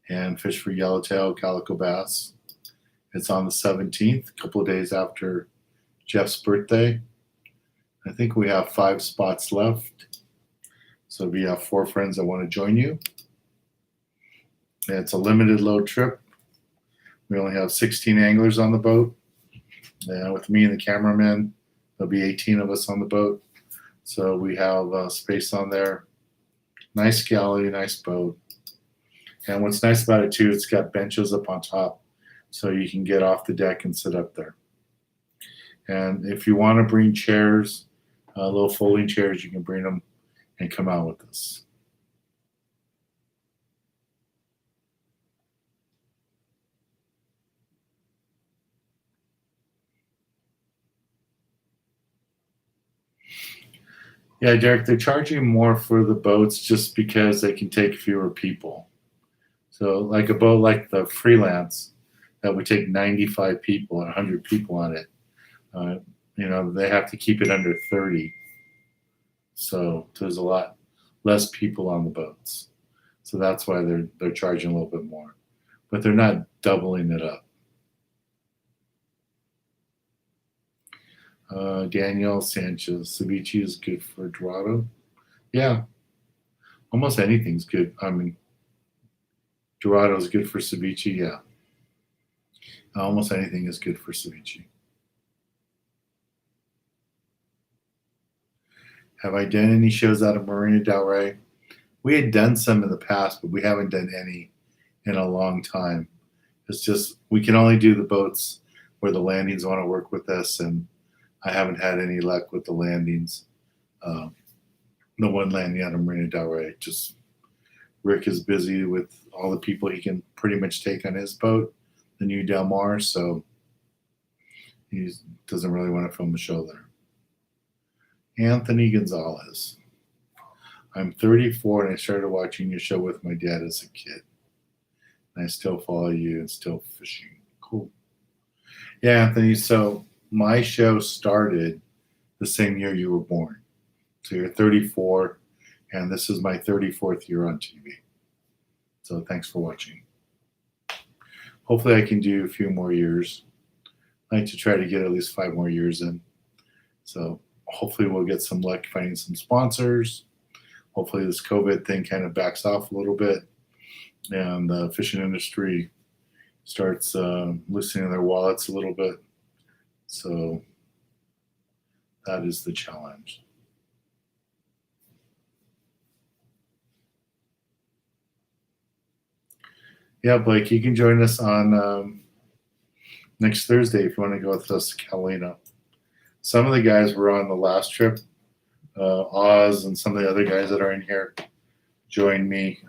and fish for yellowtail, calico bass. It's on the 17th, a couple of days after Jeff's birthday. I think we have 5 spots left. So we have 4 friends that want to join you. And it's a limited load trip. We only have 16 anglers on the boat. And with me and the cameraman, there'll be 18 of us on the boat. So we have space on there. Nice galley, nice boat. And what's nice about it too, it's got benches up on top, so you can get off the deck and sit up there. And if you want to bring chairs, little folding chairs, you can bring them and come out with us. Yeah, Derek, they're charging more for the boats just because they can take fewer people. So like a boat like the Freelance that would take 95 people or 100 people on it, they have to keep it under 30. So there's a lot less people on the boats. So that's why they're charging a little bit more. But they're not doubling it up. Daniel Sanchez, ceviche is good for Dorado. Yeah, almost anything's good. I mean, Dorado is good for ceviche. Yeah, almost anything is good for ceviche. Have I done any shows out of Marina Del Rey? We had done some in the past, but we haven't done any in a long time. It's just we can only do the boats where the landings want to work with us, and I haven't had any luck with the landings. The one landing out of Marina Del Rey, just Rick is busy with all the people he can pretty much take on his boat, the new Del Mar, so he doesn't really want to film a show there. Anthony Gonzalez. I'm 34 and I started watching your show with my dad as a kid. And I still follow you and still fishing. Cool. Yeah, Anthony, so my show started the same year you were born. So you're 34, and this is my 34th year on TV. So thanks for watching. Hopefully I can do a few more years. I like to try to get at least 5 more years in. So hopefully we'll get some luck finding some sponsors. Hopefully this COVID thing kind of backs off a little bit and the fishing industry starts loosening their wallets a little bit. So that is the challenge. Yeah, Blake, you can join us on next Thursday if you want to go with us to Catalina. Some of the guys were on the last trip. Oz and some of the other guys that are in here joined me.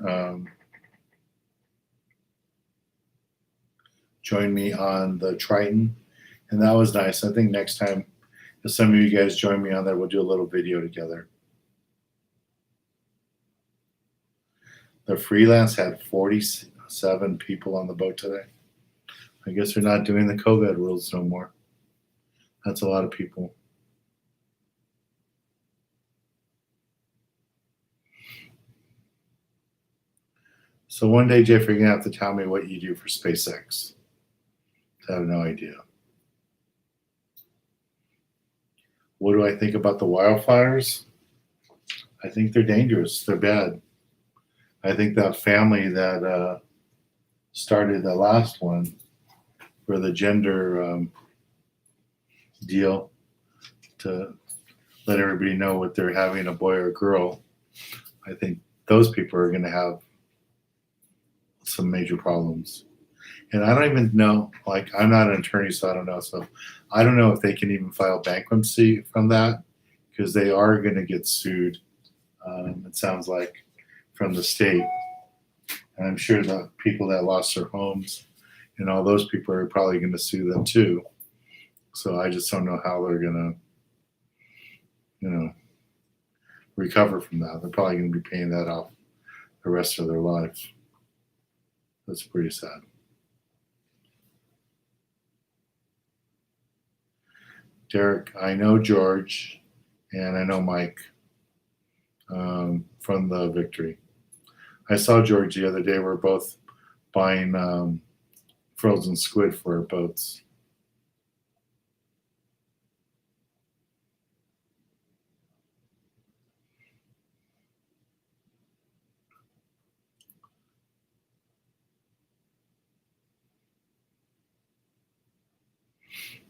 Joined me on the Triton, and that was nice. I think next time, if some of you guys join me on there, we'll do a little video together. The Freelance had 47 people on the boat today. I guess they're not doing the COVID rules no more. That's a lot of people. So one day, Jeff, you're going to have to tell me what you do for SpaceX. I have no idea. What do I think about the wildfires? I think they're dangerous. They're bad. I think that family that started the last one for the gender deal to let everybody know what they're having, a boy or a girl, I think those people are going to have some major problems. And I don't even know, like, I'm not an attorney, so I don't know. So I don't know if they can even file bankruptcy from that, because they are going to get sued, it sounds like, from the state. And I'm sure the people that lost their homes and all those people are probably going to sue them too. So I just don't know how they're going to, recover from that. They're probably going to be paying that off the rest of their life. That's pretty sad. Derek, I know George and I know Mike from the Victory. I saw George the other day. We're both buying frozen squid for our boats.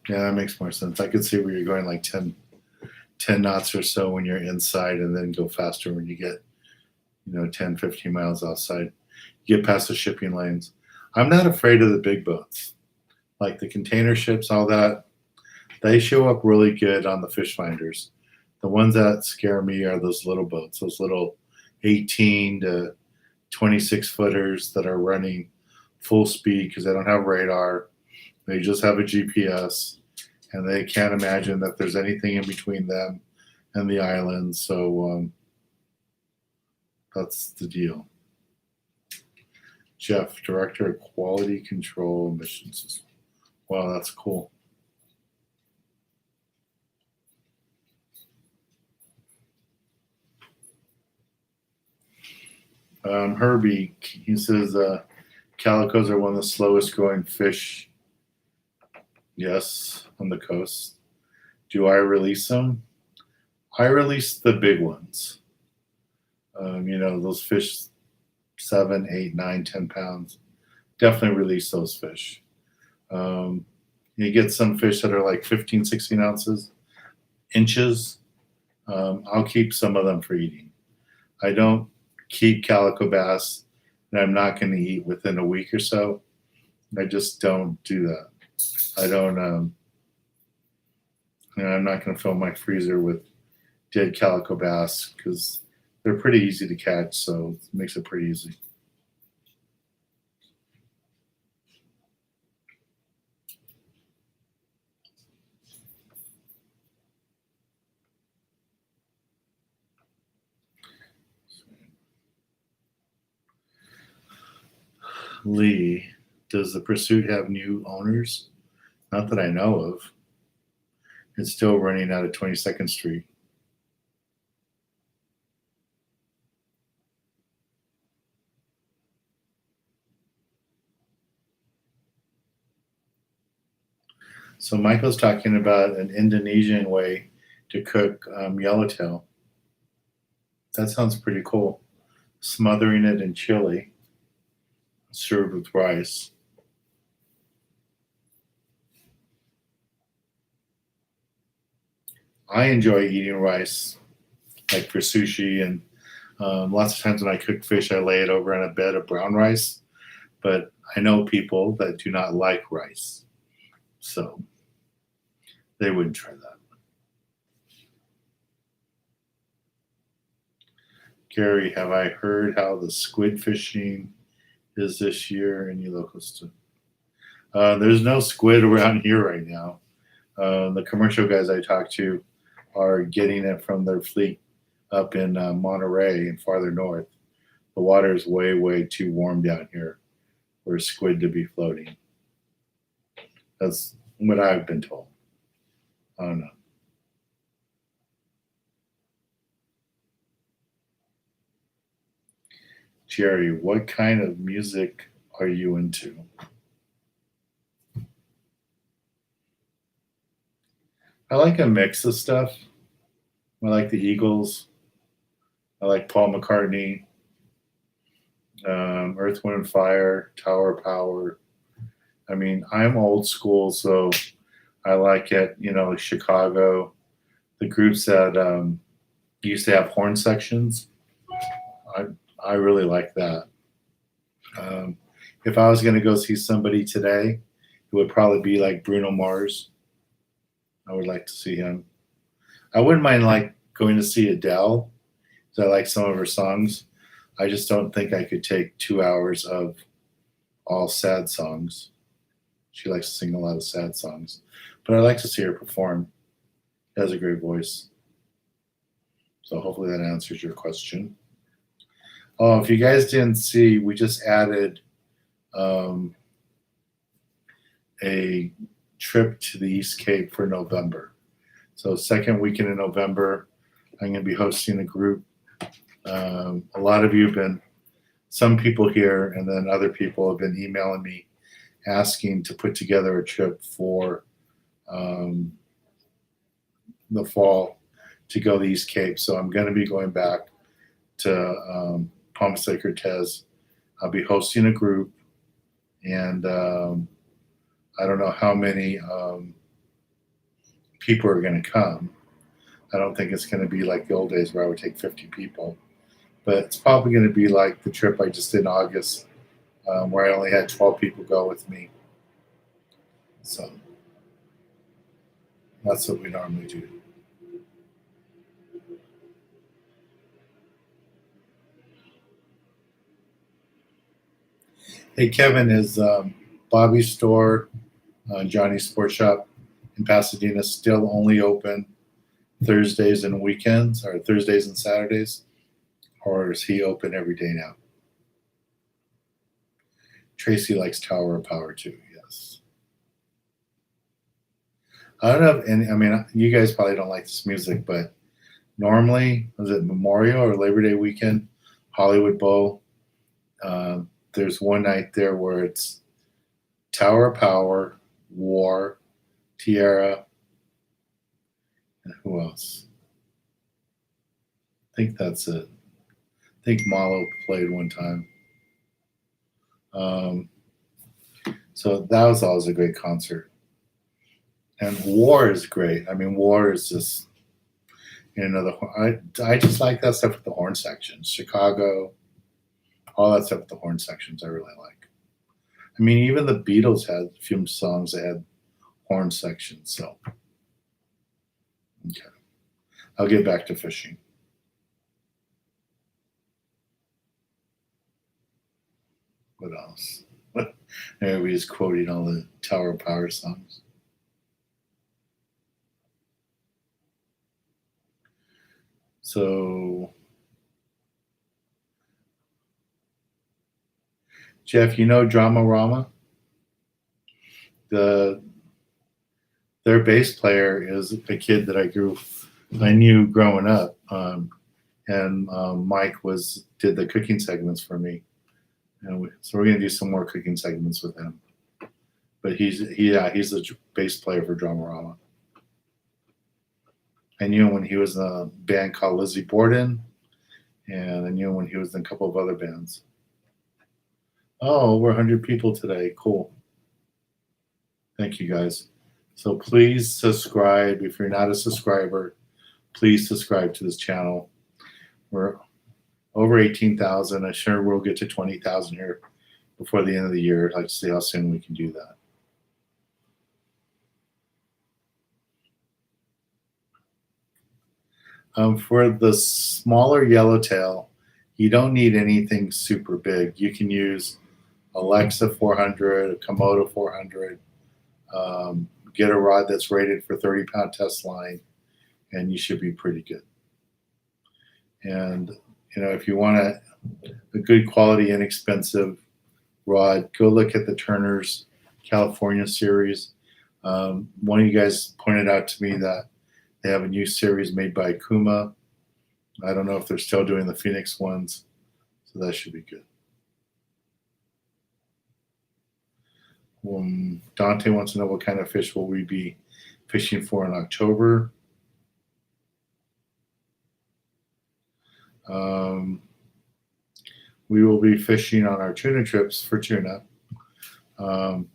Yeah, that makes more sense. I could see where you're going like 10 knots or so when you're inside, and then go faster when you get, 10, 15 miles outside. You get past the shipping lanes. I'm not afraid of the big boats. Like the container ships, all that, they show up really good on the fish finders. The ones that scare me are those little boats, those little 18 to 26 footers that are running full speed because they don't have radar. They just have a GPS, and they can't imagine that there's anything in between them and the island. So that's the deal. Jeff, Director of Quality Control Emissions. Wow, that's cool. Herbie, he says calicos are one of the slowest growing fish. Yes, on the coast. Do I release them? I release the big ones. Those fish 7, 8, 9, 10 pounds. Definitely release those fish. You get some fish that are like 15, 16 inches. I'll keep some of them for eating. I don't keep calico bass that I'm not going to eat within a week or so. I just don't do that. I don't. I'm not going to fill my freezer with dead calico bass because they're pretty easy to catch, so it makes it pretty easy. Lee, does the Pursuit have new owners? Not that I know of. It's still running out of 22nd Street. So Michael's talking about an Indonesian way to cook yellowtail. That sounds pretty cool. Smothering it in chili, served with rice. I enjoy eating rice, like for sushi, and lots of times when I cook fish, I lay it over on a bed of brown rice. But I know people that do not like rice, so they wouldn't try that. Gary, have I heard how the squid fishing is this year in Yellowstone? There's no squid around here right now. The commercial guys I talked to are getting it from their fleet up in Monterey and farther north. The water is way, way too warm down here for squid to be floating. That's what I've been told. I don't know. Jerry, what kind of music are you into? I like a mix of stuff. I like the Eagles. I like Paul McCartney, Earth, Wind, and Fire, Tower of Power. I mean, I'm old school, so I like it. Chicago, the groups that used to have horn sections. I I really like that. Um, if I was going to go see somebody today, it would probably be like Bruno Mars. I would like to see him. I wouldn't mind like going to see Adele, because I like some of her songs. I just don't think I could take 2 hours of all sad songs. She likes to sing a lot of sad songs, but I like to see her perform. She has a great voice. So hopefully that answers your question. Oh, if you guys didn't see, we just added um, a trip to the East Cape for November. So second weekend in November, I'm going to be hosting a group. A lot of you have been, some people here, and then other people have been emailing me asking to put together a trip for the fall to go to the East Cape. So I'm going to be going back to Palm San Cortez. I'll be hosting a group, and I don't know how many people are going to come. I don't think it's going to be like the old days where I would take 50 people, but it's probably going to be like the trip I just did in August, where I only had 12 people go with me. So that's what we normally do. Hey, Kevin, is Bobby's store, Johnny's Sports Shop in Pasadena, still only open Thursdays and weekends, or Thursdays and Saturdays? Or is he open every day now? Tracy likes Tower of Power too, yes. I don't know if any, I mean, you guys probably don't like this music, but normally, was it Memorial or Labor Day weekend, Hollywood Bowl? There's one night there where it's Tower of Power, War, Tierra, and who else? I think that's it. I think Malo played one time. So that was always a great concert. And War is great. I mean, War is just, I just like that stuff with the horn sections. Chicago, all that stuff with the horn sections I really like. I mean, even the Beatles had a few songs that had porn section. So, okay, I'll get back to fishing. What else? Everybody's quoting all the Tower of Power songs. So, Jeff, you know Dramarama? Their bass player is a kid that I knew growing up, and Mike did the cooking segments for me, and so we're gonna do some more cooking segments with him. But he's the bass player for Dramarama. I knew him when he was in a band called Lizzie Borden, and I knew him when he was in a couple of other bands. Oh, over 100 people today. Cool. Thank you, guys. So please subscribe. If you're not a subscriber, please subscribe to this channel. We're over 18,000. I'm sure we'll get to 20,000 here before the end of the year. I'd like to see how soon we can do that. For the smaller yellowtail, you don't need anything super big. You can use Alexa 400, a Komodo 400, get a rod that's rated for 30-pound test line, and you should be pretty good. And if you want a good quality, inexpensive rod, go look at the Turner's California series. One of you guys pointed out to me that they have a new series made by Kuma. I don't know if they're still doing the Phoenix ones, so that should be good. Dante wants to know what kind of fish will we be fishing for in October. We will be fishing on our tuna trips for tuna.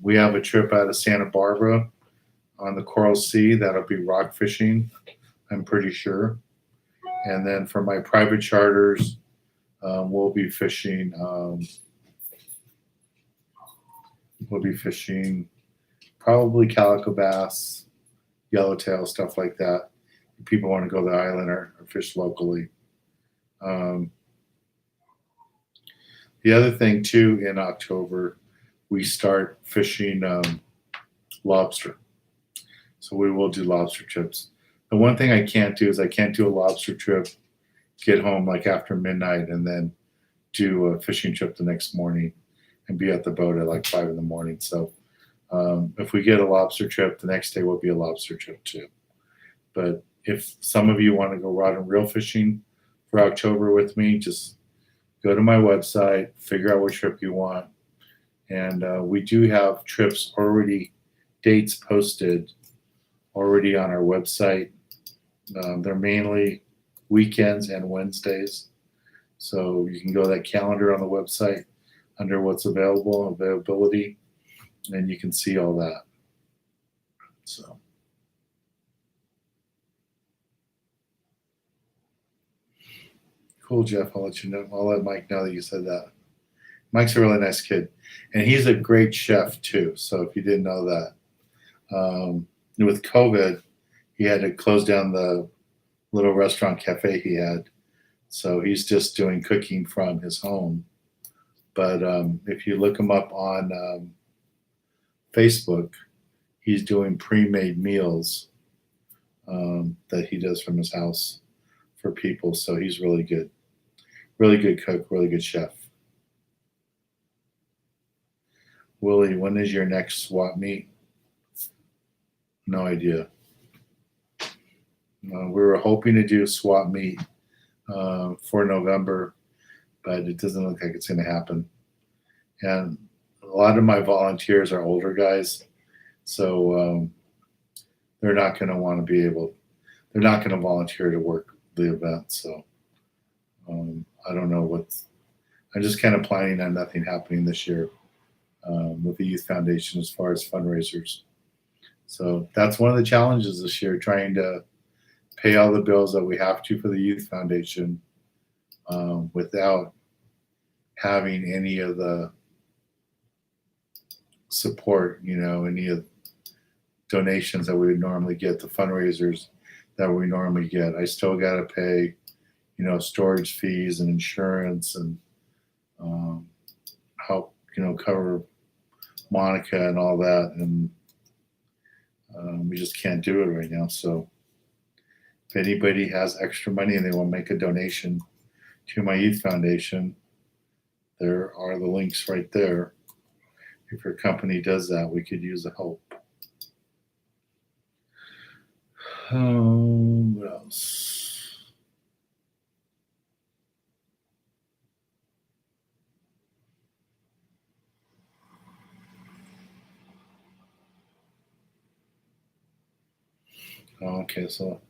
We have a trip out of Santa Barbara on the Coral Sea. That'll be rock fishing, I'm pretty sure. And then for my private charters, we'll be fishing probably calico bass, yellowtail, stuff like that. If people want to go to the island or fish locally. The other thing too, in October, we start fishing lobster. So we will do lobster trips. The one thing I can't do is I can't do a lobster trip, get home like after midnight, and then do a fishing trip the next morning and be at the boat at like 5 in the morning. So if we get a lobster trip, the next day will be a lobster trip too. But if some of you want to go rod and reel fishing for October with me, just go to my website, figure out what trip you want. And we do have trips already, dates posted already on our website. They're mainly weekends and Wednesdays. So you can go to that calendar on the website under what's available, availability, and you can see all that. So. Cool, Jeff. I'll let you know. I'll let Mike know that you said that. Mike's a really nice kid, and he's a great chef too. So if you didn't know that, with COVID, he had to close down the little restaurant cafe he had. So he's just doing cooking from his home. But if you look him up on Facebook, he's doing pre-made meals that he does from his house for people. So he's really good. Really good cook, really good chef. Willie, when is your next swap meet? No idea. We were hoping to do a swap meet for November, but it doesn't look like it's going to happen. And a lot of my volunteers are older guys, so they're not going to want to they're not going to volunteer to work the event. So I don't know I'm just kind of planning on nothing happening this year with the Youth Foundation as far as fundraisers. So that's one of the challenges this year, trying to pay all the bills that we have to for the Youth Foundation without having any of the support, any of donations that we would normally get, the fundraisers that we normally get. I still got to pay, storage fees and insurance and help, cover Monica and all that. And we just can't do it right now. So if anybody has extra money and they want to make a donation to my youth foundation, there are the links right there. If your company does that, we could use the help. What else? Okay, so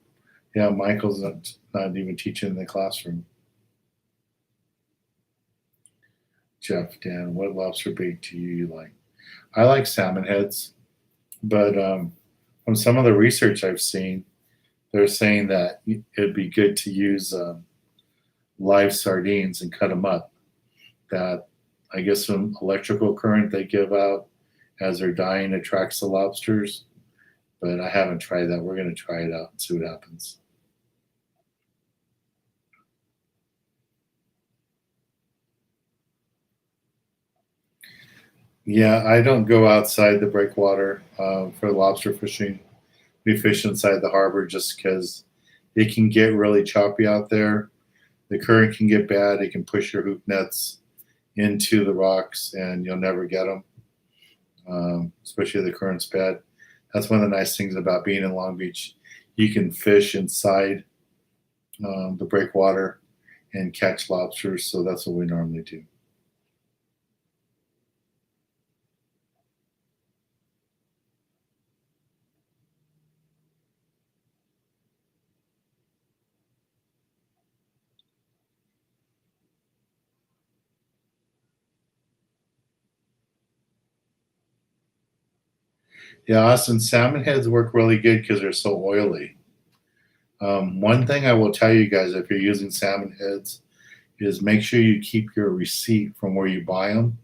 yeah, Michael's not even teaching in the classroom. Jeff, Dan, what lobster bait do you like? I like salmon heads, but from some of the research I've seen, they're saying that it'd be good to use live sardines and cut them up. That I guess some electrical current they give out as they're dying attracts the lobsters, but I haven't tried that. We're going to try it out and see what happens. Yeah, I don't go outside the breakwater for lobster fishing. We fish inside the harbor just because it can get really choppy out there. The current can get bad. It can push your hook nets into the rocks and you'll never get them, especially if the current's bad. That's one of the nice things about being in Long Beach. You can fish inside the breakwater and catch lobsters, so that's what we normally do. Yeah, Austin, salmon heads work really good because they're so oily. One thing I will tell you guys if you're using salmon heads is make sure you keep your receipt from where you buy them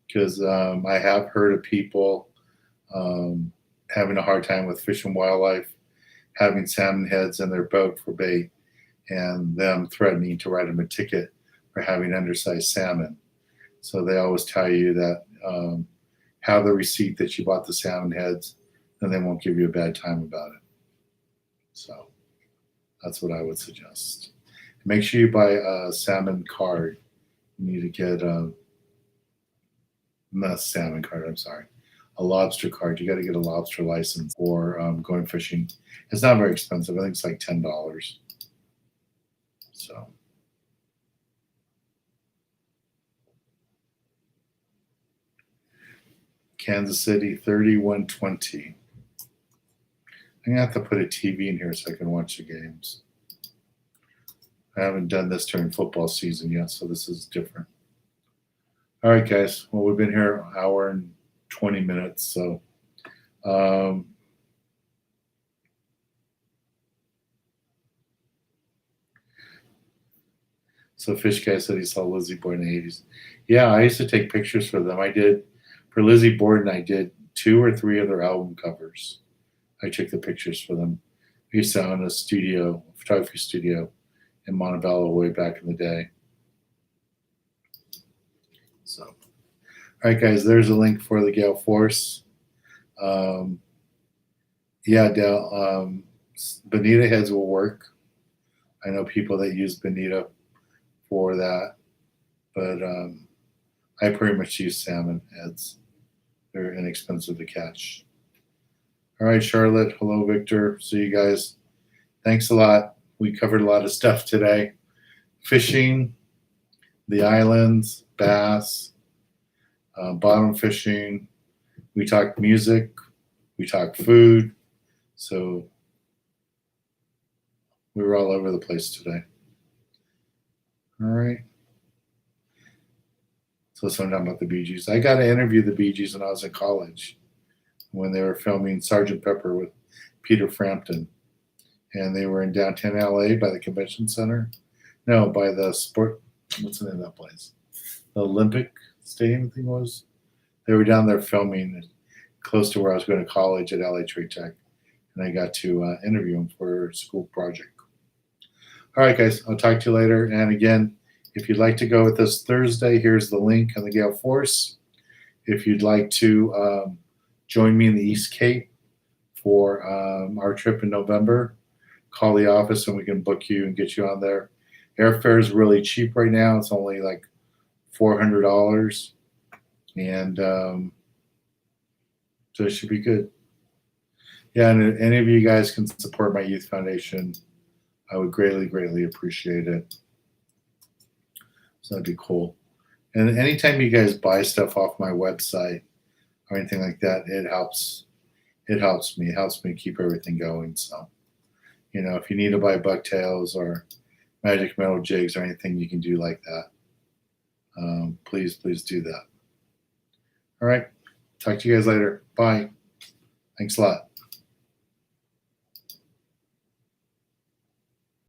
because I have heard of people having a hard time with Fish and Wildlife having salmon heads in their boat for bait and them threatening to write them a ticket for having undersized salmon. So they always tell you that have the receipt that you bought the salmon heads, and they won't give you a bad time about it. So that's what I would suggest. Make sure you buy a salmon card. You need to get not a salmon card. I'm sorry, a lobster card. You got to get a lobster license or going fishing. It's not very expensive. I think it's like $10. So. Kansas City 31-20. I'm gonna have to put a TV in here so I can watch the games. I haven't done this during football season yet, so this is different. All right, guys. Well, we've been here an hour and 20 minutes, so Fish Guy said he saw Lizzie Borden in the 80s. Yeah, I used to take pictures for them. I did for Lizzie Borden. I did 2 or 3 of their album covers. I took the pictures for them. I used to own a photography studio in Montebello way back in the day. So, all right, guys, there's a link for the Gale Force. Yeah, Dale, bonita heads will work. I know people that use bonita for that, but I pretty much use salmon heads. They're inexpensive to catch. All right, Charlotte. Hello, Victor. See you guys. Thanks a lot. We covered a lot of stuff today. Fishing, the islands, bass, bottom fishing. We talked music. We talked food. So we were all over the place today. All right. So sometime about the Bee Gees. I got to interview the Bee Gees when I was in college when they were filming Sgt. Pepper with Peter Frampton. And they were in downtown LA by the convention center. No, by the what's the name of that place? The Olympic Stadium, I think it was. They were down there filming. close to where I was going to college at LA Trade Tech, and I got to interview him for a school project. All right, guys, I'll talk to you later. And again, if you'd like to go with us Thursday, here's the link on the Gale Force. If you'd like to join me in the East Cape for our trip in November, call the office and we can book you and get you on there. Airfare is really cheap right now. It's only like $400, and so it should be good. Yeah, and if any of you guys can support my youth foundation, I would greatly, greatly appreciate it. So that'd be cool. And anytime you guys buy stuff off my website or anything like that, it helps. It helps me. It helps me keep everything going. So, you know, if you need to buy bucktails or magic metal jigs or anything you can do like that, please do that. All right. Talk to you guys later. Bye. Thanks a lot.